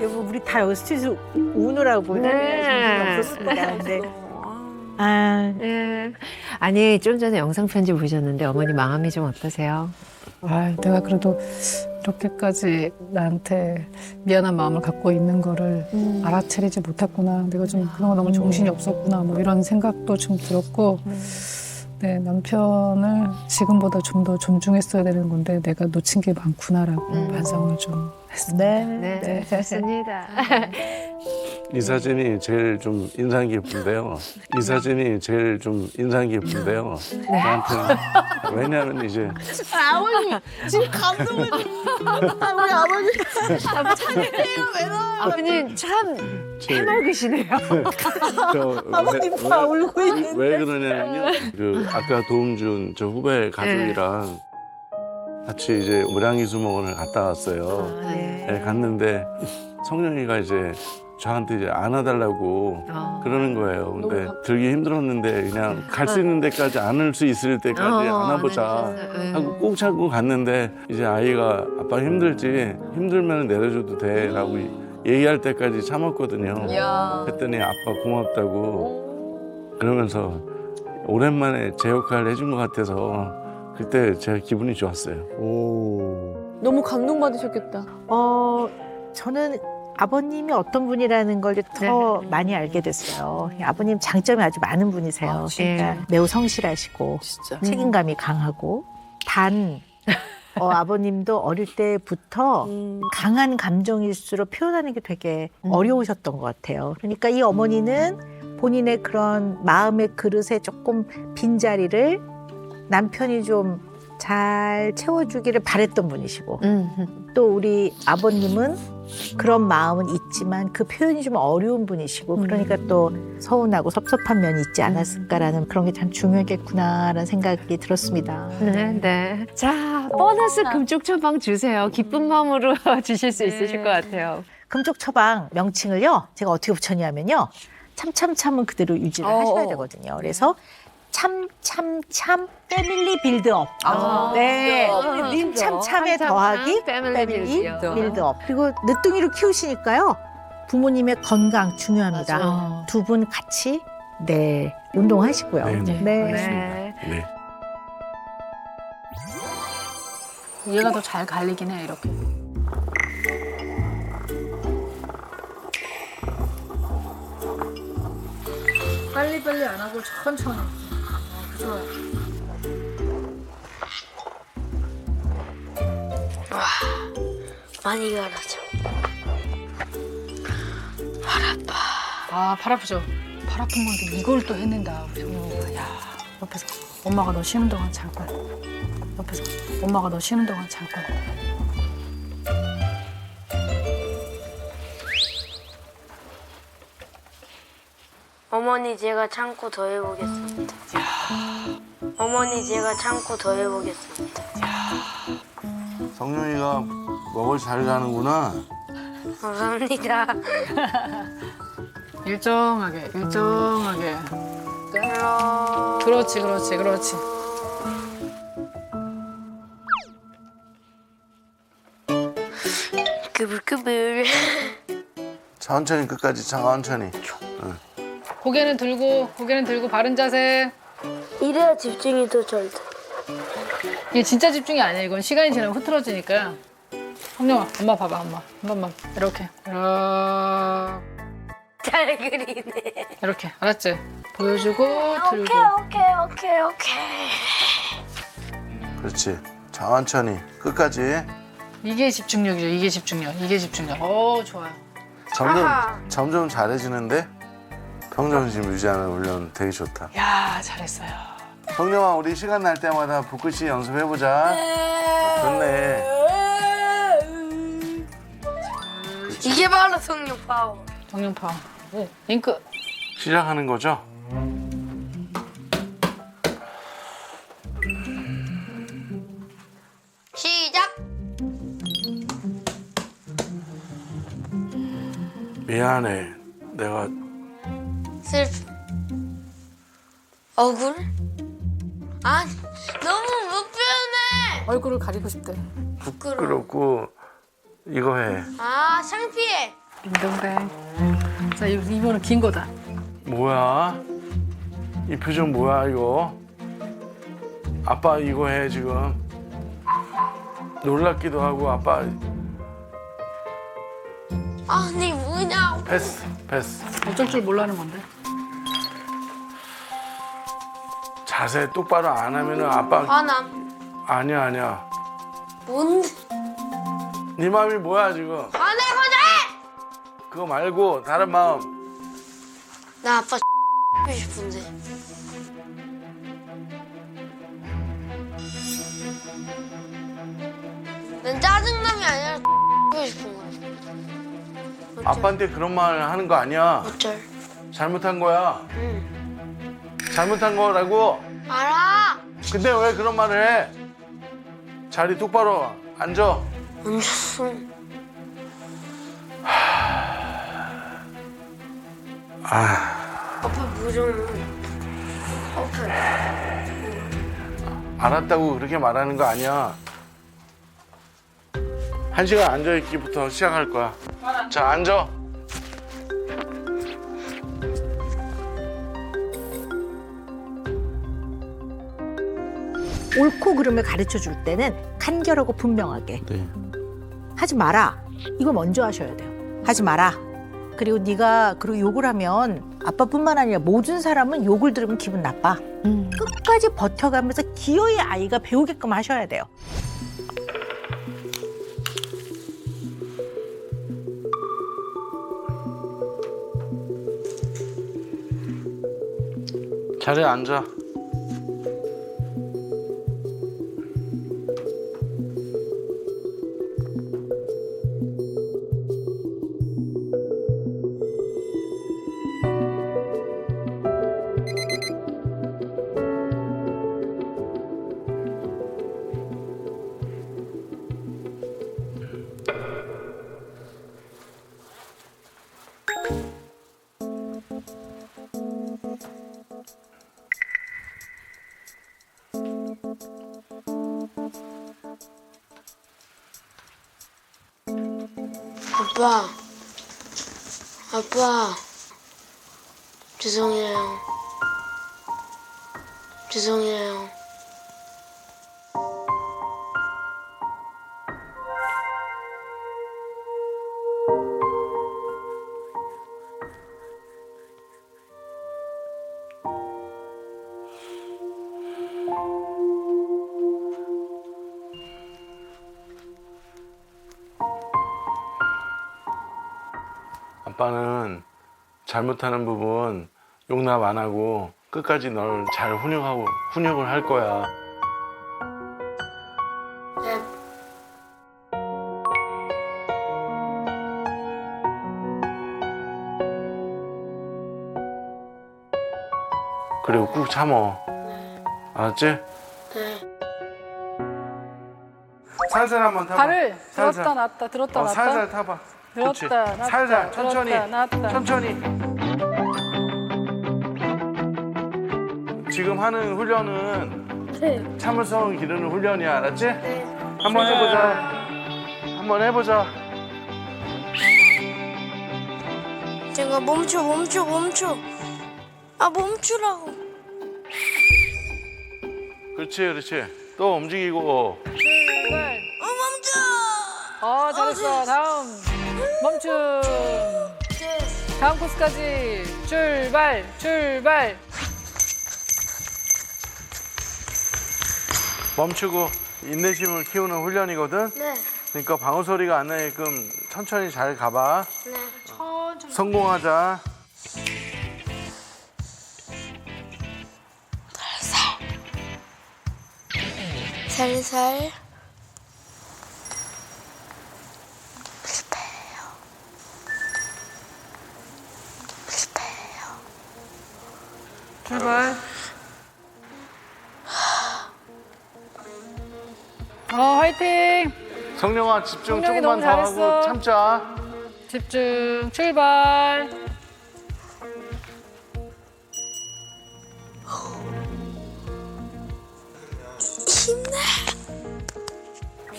여보 우리 다 여기 스튜디오 우느라고 네. 정신이 없었습니다. 근데 아, 네. 아니 좀 전에 영상 편지 보셨는데 어머니 마음이 좀 어떠세요? 아, 내가 그래도 이렇게까지 나한테 미안한 마음을 갖고 있는 거를 알아차리지 못했구나. 내가 좀 그동안 너무 정신이 없었구나. 뭐 이런 생각도 좀 들었고, 네, 남편을 지금보다 좀 더 존중했어야 되는 건데 내가 놓친 게 많구나라고 반성을 좀 했습니다. 네, 좋습니다. 이 사진이 제일 좀 인상 깊은데요. 이 사진이 제일 좀 인상 깊은데요. 나한테는 왜냐하면 이제 아버님 지금 감동을 우리 아버님 찬이래요 맨날. 아버님 참 해맑으시네요. 아버님 다 울고 있는데. 왜 그러냐면요. 그 아까 도움 준 저 후배 가족이랑 같이 이제 무량이수목원을 갔다 왔어요. 네, 갔는데 성령이가 이제 저한테 이제 안아달라고 그러는 거예요. 근데 들기 힘들었는데 그냥 갈 수 있는 데까지 안을 수 있을 때까지 안아보자 하고 꼭 참고 갔는데 이제 아이가 아빠 힘들지 힘들면 내려줘도 돼라고 얘기할 때까지 참았거든요. 그랬더니 아빠 고맙다고 그러면서 오랜만에 제 역할을 해준 것 같아서 그때 제가 기분이 좋았어요. 너무 감동받으셨겠다. 저는 아버님이 어떤 분이라는 걸 더 많이 알게 됐어요. 아버님 장점이 아주 많은 분이세요. 그러니까 매우 성실하시고 진짜. 책임감이 강하고 단 아버님도 어릴 때부터 강한 감정일수록 표현하는 게 되게 어려우셨던 것 같아요. 그러니까 이 어머니는 본인의 그런 마음의 그릇에 조금 빈자리를 남편이 좀 잘 채워주기를 바랬던 분이시고 또 우리 아버님은 그런 마음은 있지만 그 표현이 좀 어려운 분이시고 그러니까 또 서운하고 섭섭한 면이 있지 않았을까라는 그런 게 참 중요하겠구나라는 생각이 들었습니다. 네. 자, 보너스 금쪽 처방 주세요. 기쁜 마음으로 주실 수 있으실 것 같아요. 금쪽 처방 명칭을요. 제가 어떻게 붙였냐면요. 참참참은 그대로 유지를 하셔야 되거든요. 그래서 참참참 패밀리 빌드업. 네. 참참에 더하기 패밀리 빌드업. 그리고 늦둥이로 키우시니까요. 부모님의 건강 중요합니다. 맞아. 두 분 같이 네 운동하시고요. 네. 네. 네. 얘가 더 잘 갈리긴 해 이렇게. 빨리빨리 안 하고 천천히. 좋아요. 많이 갈아줘. 아, 팔 아프죠? 팔 아픈 건데 이걸 또 해낸다. 우리 성룡이가. 야, 옆에서 엄마가 너 쉬는 동안 잘 거야. 옆에서 엄마가 너 쉬는 동안 잘 거야. 어머니 제가 참고 더 해보겠습니다. 어머니 제가 참고 더 해보겠습니다. 성룡이가 먹을 잘 가는구나. 감사합니다. 일정하게, 일정하게. 그렇지, 그렇지, 그렇지. 그불그불. 천천히 끝까지 천천히. 고개는 들고 바른 자세. 이래야 집중이 더 잘 돼. 이게 진짜 집중이 아니야. 이건 시간이 지나면 흐트러지니까. 성룡아, 엄마 봐봐, 엄마. 한 번만. 이렇게. 잘 그리네. 이렇게. 알았지? 보여주고, 들고. 오케이. 그렇지. 천천히 끝까지. 이게 집중력이죠. 이게 집중력. 이게 집중력. 오, 좋아요. 점점 잘해지는데 평정심 유지하는 훈련 되게 좋다. 야, 잘했어요. 성룡아, 우리 시간 날 때마다 붓글씨 연습해보자. 좋네. 이게 바로 성령 파워. 정령파. 네. 링크. 시작하는 거죠? 시작. 미안해. 내가 슬프. 억울? 아니 너무 못 표현해. 얼굴을 가리고 싶대. 부끄럽고 이거 해. 아 창피해. 딩동댕. 자, 이번은 긴 거다. 뭐야? 이 표정 뭐야 이거? 아빠 이거 해 지금. 놀랍기도 하고 아빠 아니 뭐냐. 패스. 어쩔 줄 몰라는 건데. 자세 똑바로 안 하면은 아빠 화남. 아니야. 뭔데? 네 마음이 뭐야 지금? 화내고자 해. 그거 말고 다른 마음. 나 아빠 X고 싶은데. 난 짜증남이 아니라 X고 싶은 거야. 어쩔? 아빠한테 그런 말 하는 거 아니야. 어쩔? 잘못한 거야. 응. 잘못한 거라고. 알아. 근데 왜 그런 말을 해? 자리 똑바로 앉아. 앉았어. 아빠 무서워. 아빠. 알았다고 그렇게 말하는 거 아니야. 1시간 앉아있기부터 시작할 거야. 자, 앉아. 옳고 그름을 가르쳐 줄 때는 간결하고 분명하게. 네. 하지 마라. 이거 먼저 하셔야 돼요. 하지 마라. 그리고 네가 그리고 욕을 하면 아빠뿐만 아니라 모든 사람은 욕을 들으면 기분 나빠. 끝까지 버텨가면서 기어이 아이가 배우게끔 하셔야 돼요. 자리에 앉아. 아빠, 아빠, 죄송해요. 죄송해요. 아빠는 잘못하는 부분 용납 안 하고 끝까지 널 잘 훈육을 할 거야. 네. 그리고 꾹 참어. 알았지? 네. 살살 한번 타봐. 발을 살살. 들었다 놨다 들었다 놨다. 살살 타봐. 그렇지. 들었다 놨다. 살살 천천히. 들었다 놨다. 천천히. 지금 하는 훈련은 네. 참을성을 기르는 훈련이야. 알았지? 네. 한번 해보자. 한번 해보자. 제가 멈춰. 아, 멈추라고. 그렇지. 또 움직이고. 출발. 멈춰. 잘했어. 다음 멈춤. 다음 코스까지 출발. 멈추고 인내심을 키우는 훈련이거든. 네. 그러니까 방어 소리가 안 나게끔 천천히 잘 가봐. 네. 성공하자. 살살. 출발. 화이팅. 성령아 집중 성령이 조금만 너무 더 하고 잘했어. 참자. 집중. 출발. 힘내.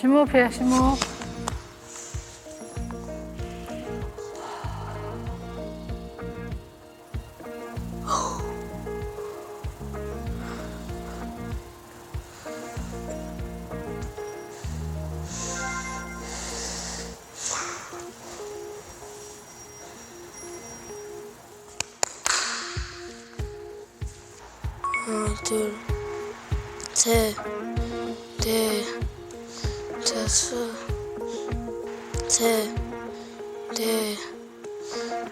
심호흡해. 심호흡. 하나, 둘, 셋, 넷, 다섯, 셋, 넷,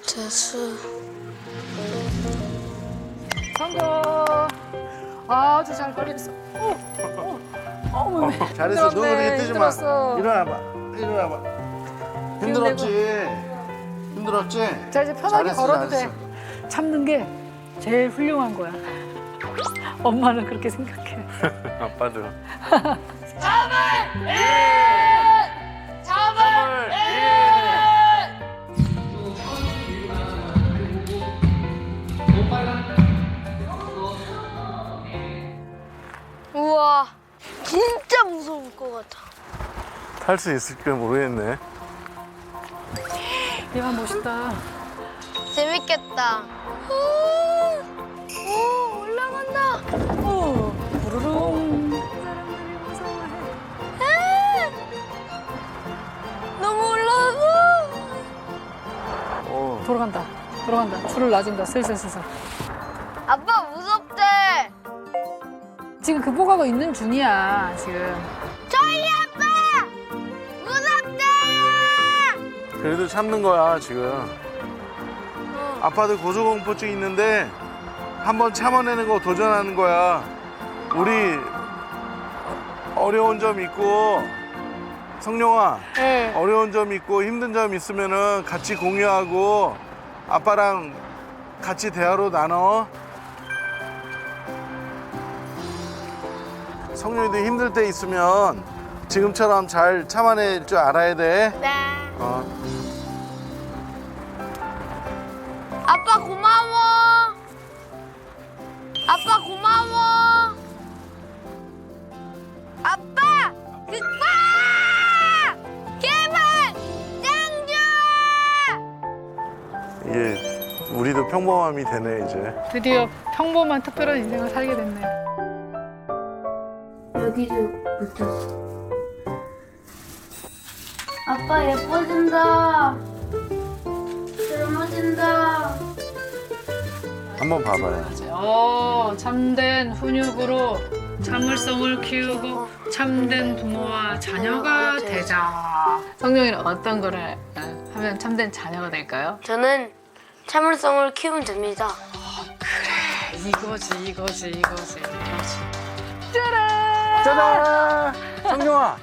다섯. 성공. 아주 잘 걸렸어. 어머. 잘했어. 눈 힘들었네, 그렇게 뜨지 마. 힘들었어. 일어나봐. 힘들었지? 자, 이제 편하게 잘했어, 걸어도 잘했어. 돼. 참는 게 제일 훌륭한 거야. 엄마는 그렇게 생각해. 아빠도. 우와, 진짜 무서울 것 같아. 탈 수 있을까 모르겠네. 얘가 멋있다. 재밌겠다. 오, 올라간다. 부르릉. 너무 올라가. 돌아간다. 줄을 놔준다. 슬슬. 아빠 무섭대. 지금 극복하고 있는 중이야. 지금. 저희 아빠 무섭대요. 그래도 참는 거야 지금. 아빠도 고소공포증 있는데 한번 참아내는 거 도전하는 거야. 우리 어려운 점 있고 성룡아, 네. 어려운 점 있고 힘든 점 있으면은 같이 공유하고 아빠랑 같이 대화로 나눠. 성룡이도 힘들 때 있으면 지금처럼 잘 참아낼 줄 알아야 돼. 네. 아빠 고마워. 아빠 고마워. 아빠 극복! 개발 짱 좋아. 이게 평범함이 되네 이제. 드디어 평범한 특별한 인생을 살게 됐네. 여기도 붙었어. 아빠 예뻐진다. 젊어진다. 한번 봐봐요. 참된 훈육으로 참을성을 키우고 참된 부모와 자녀가 되자. 성령이는 어떤 거를 하면 참된 자녀가 될까요? 저는 참을성을 키우면 됩니다. 이거지. 짜잔! 성룡아,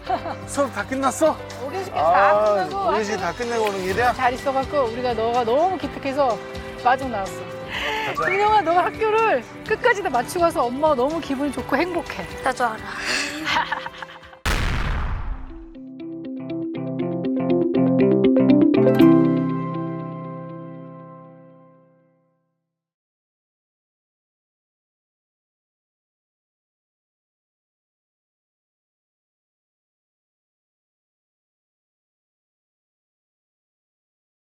수업 다 끝났어? 5개씩 다 끝나고 5개씩 다 끝내고 오는 길이야? 잘 있어갖고 우리가 너가 너무 기특해서 빠져나왔어. 성룡아, 너가 학교를 끝까지 다 마치고 와서 엄마가 너무 기분이 좋고 행복해. 나도 알아.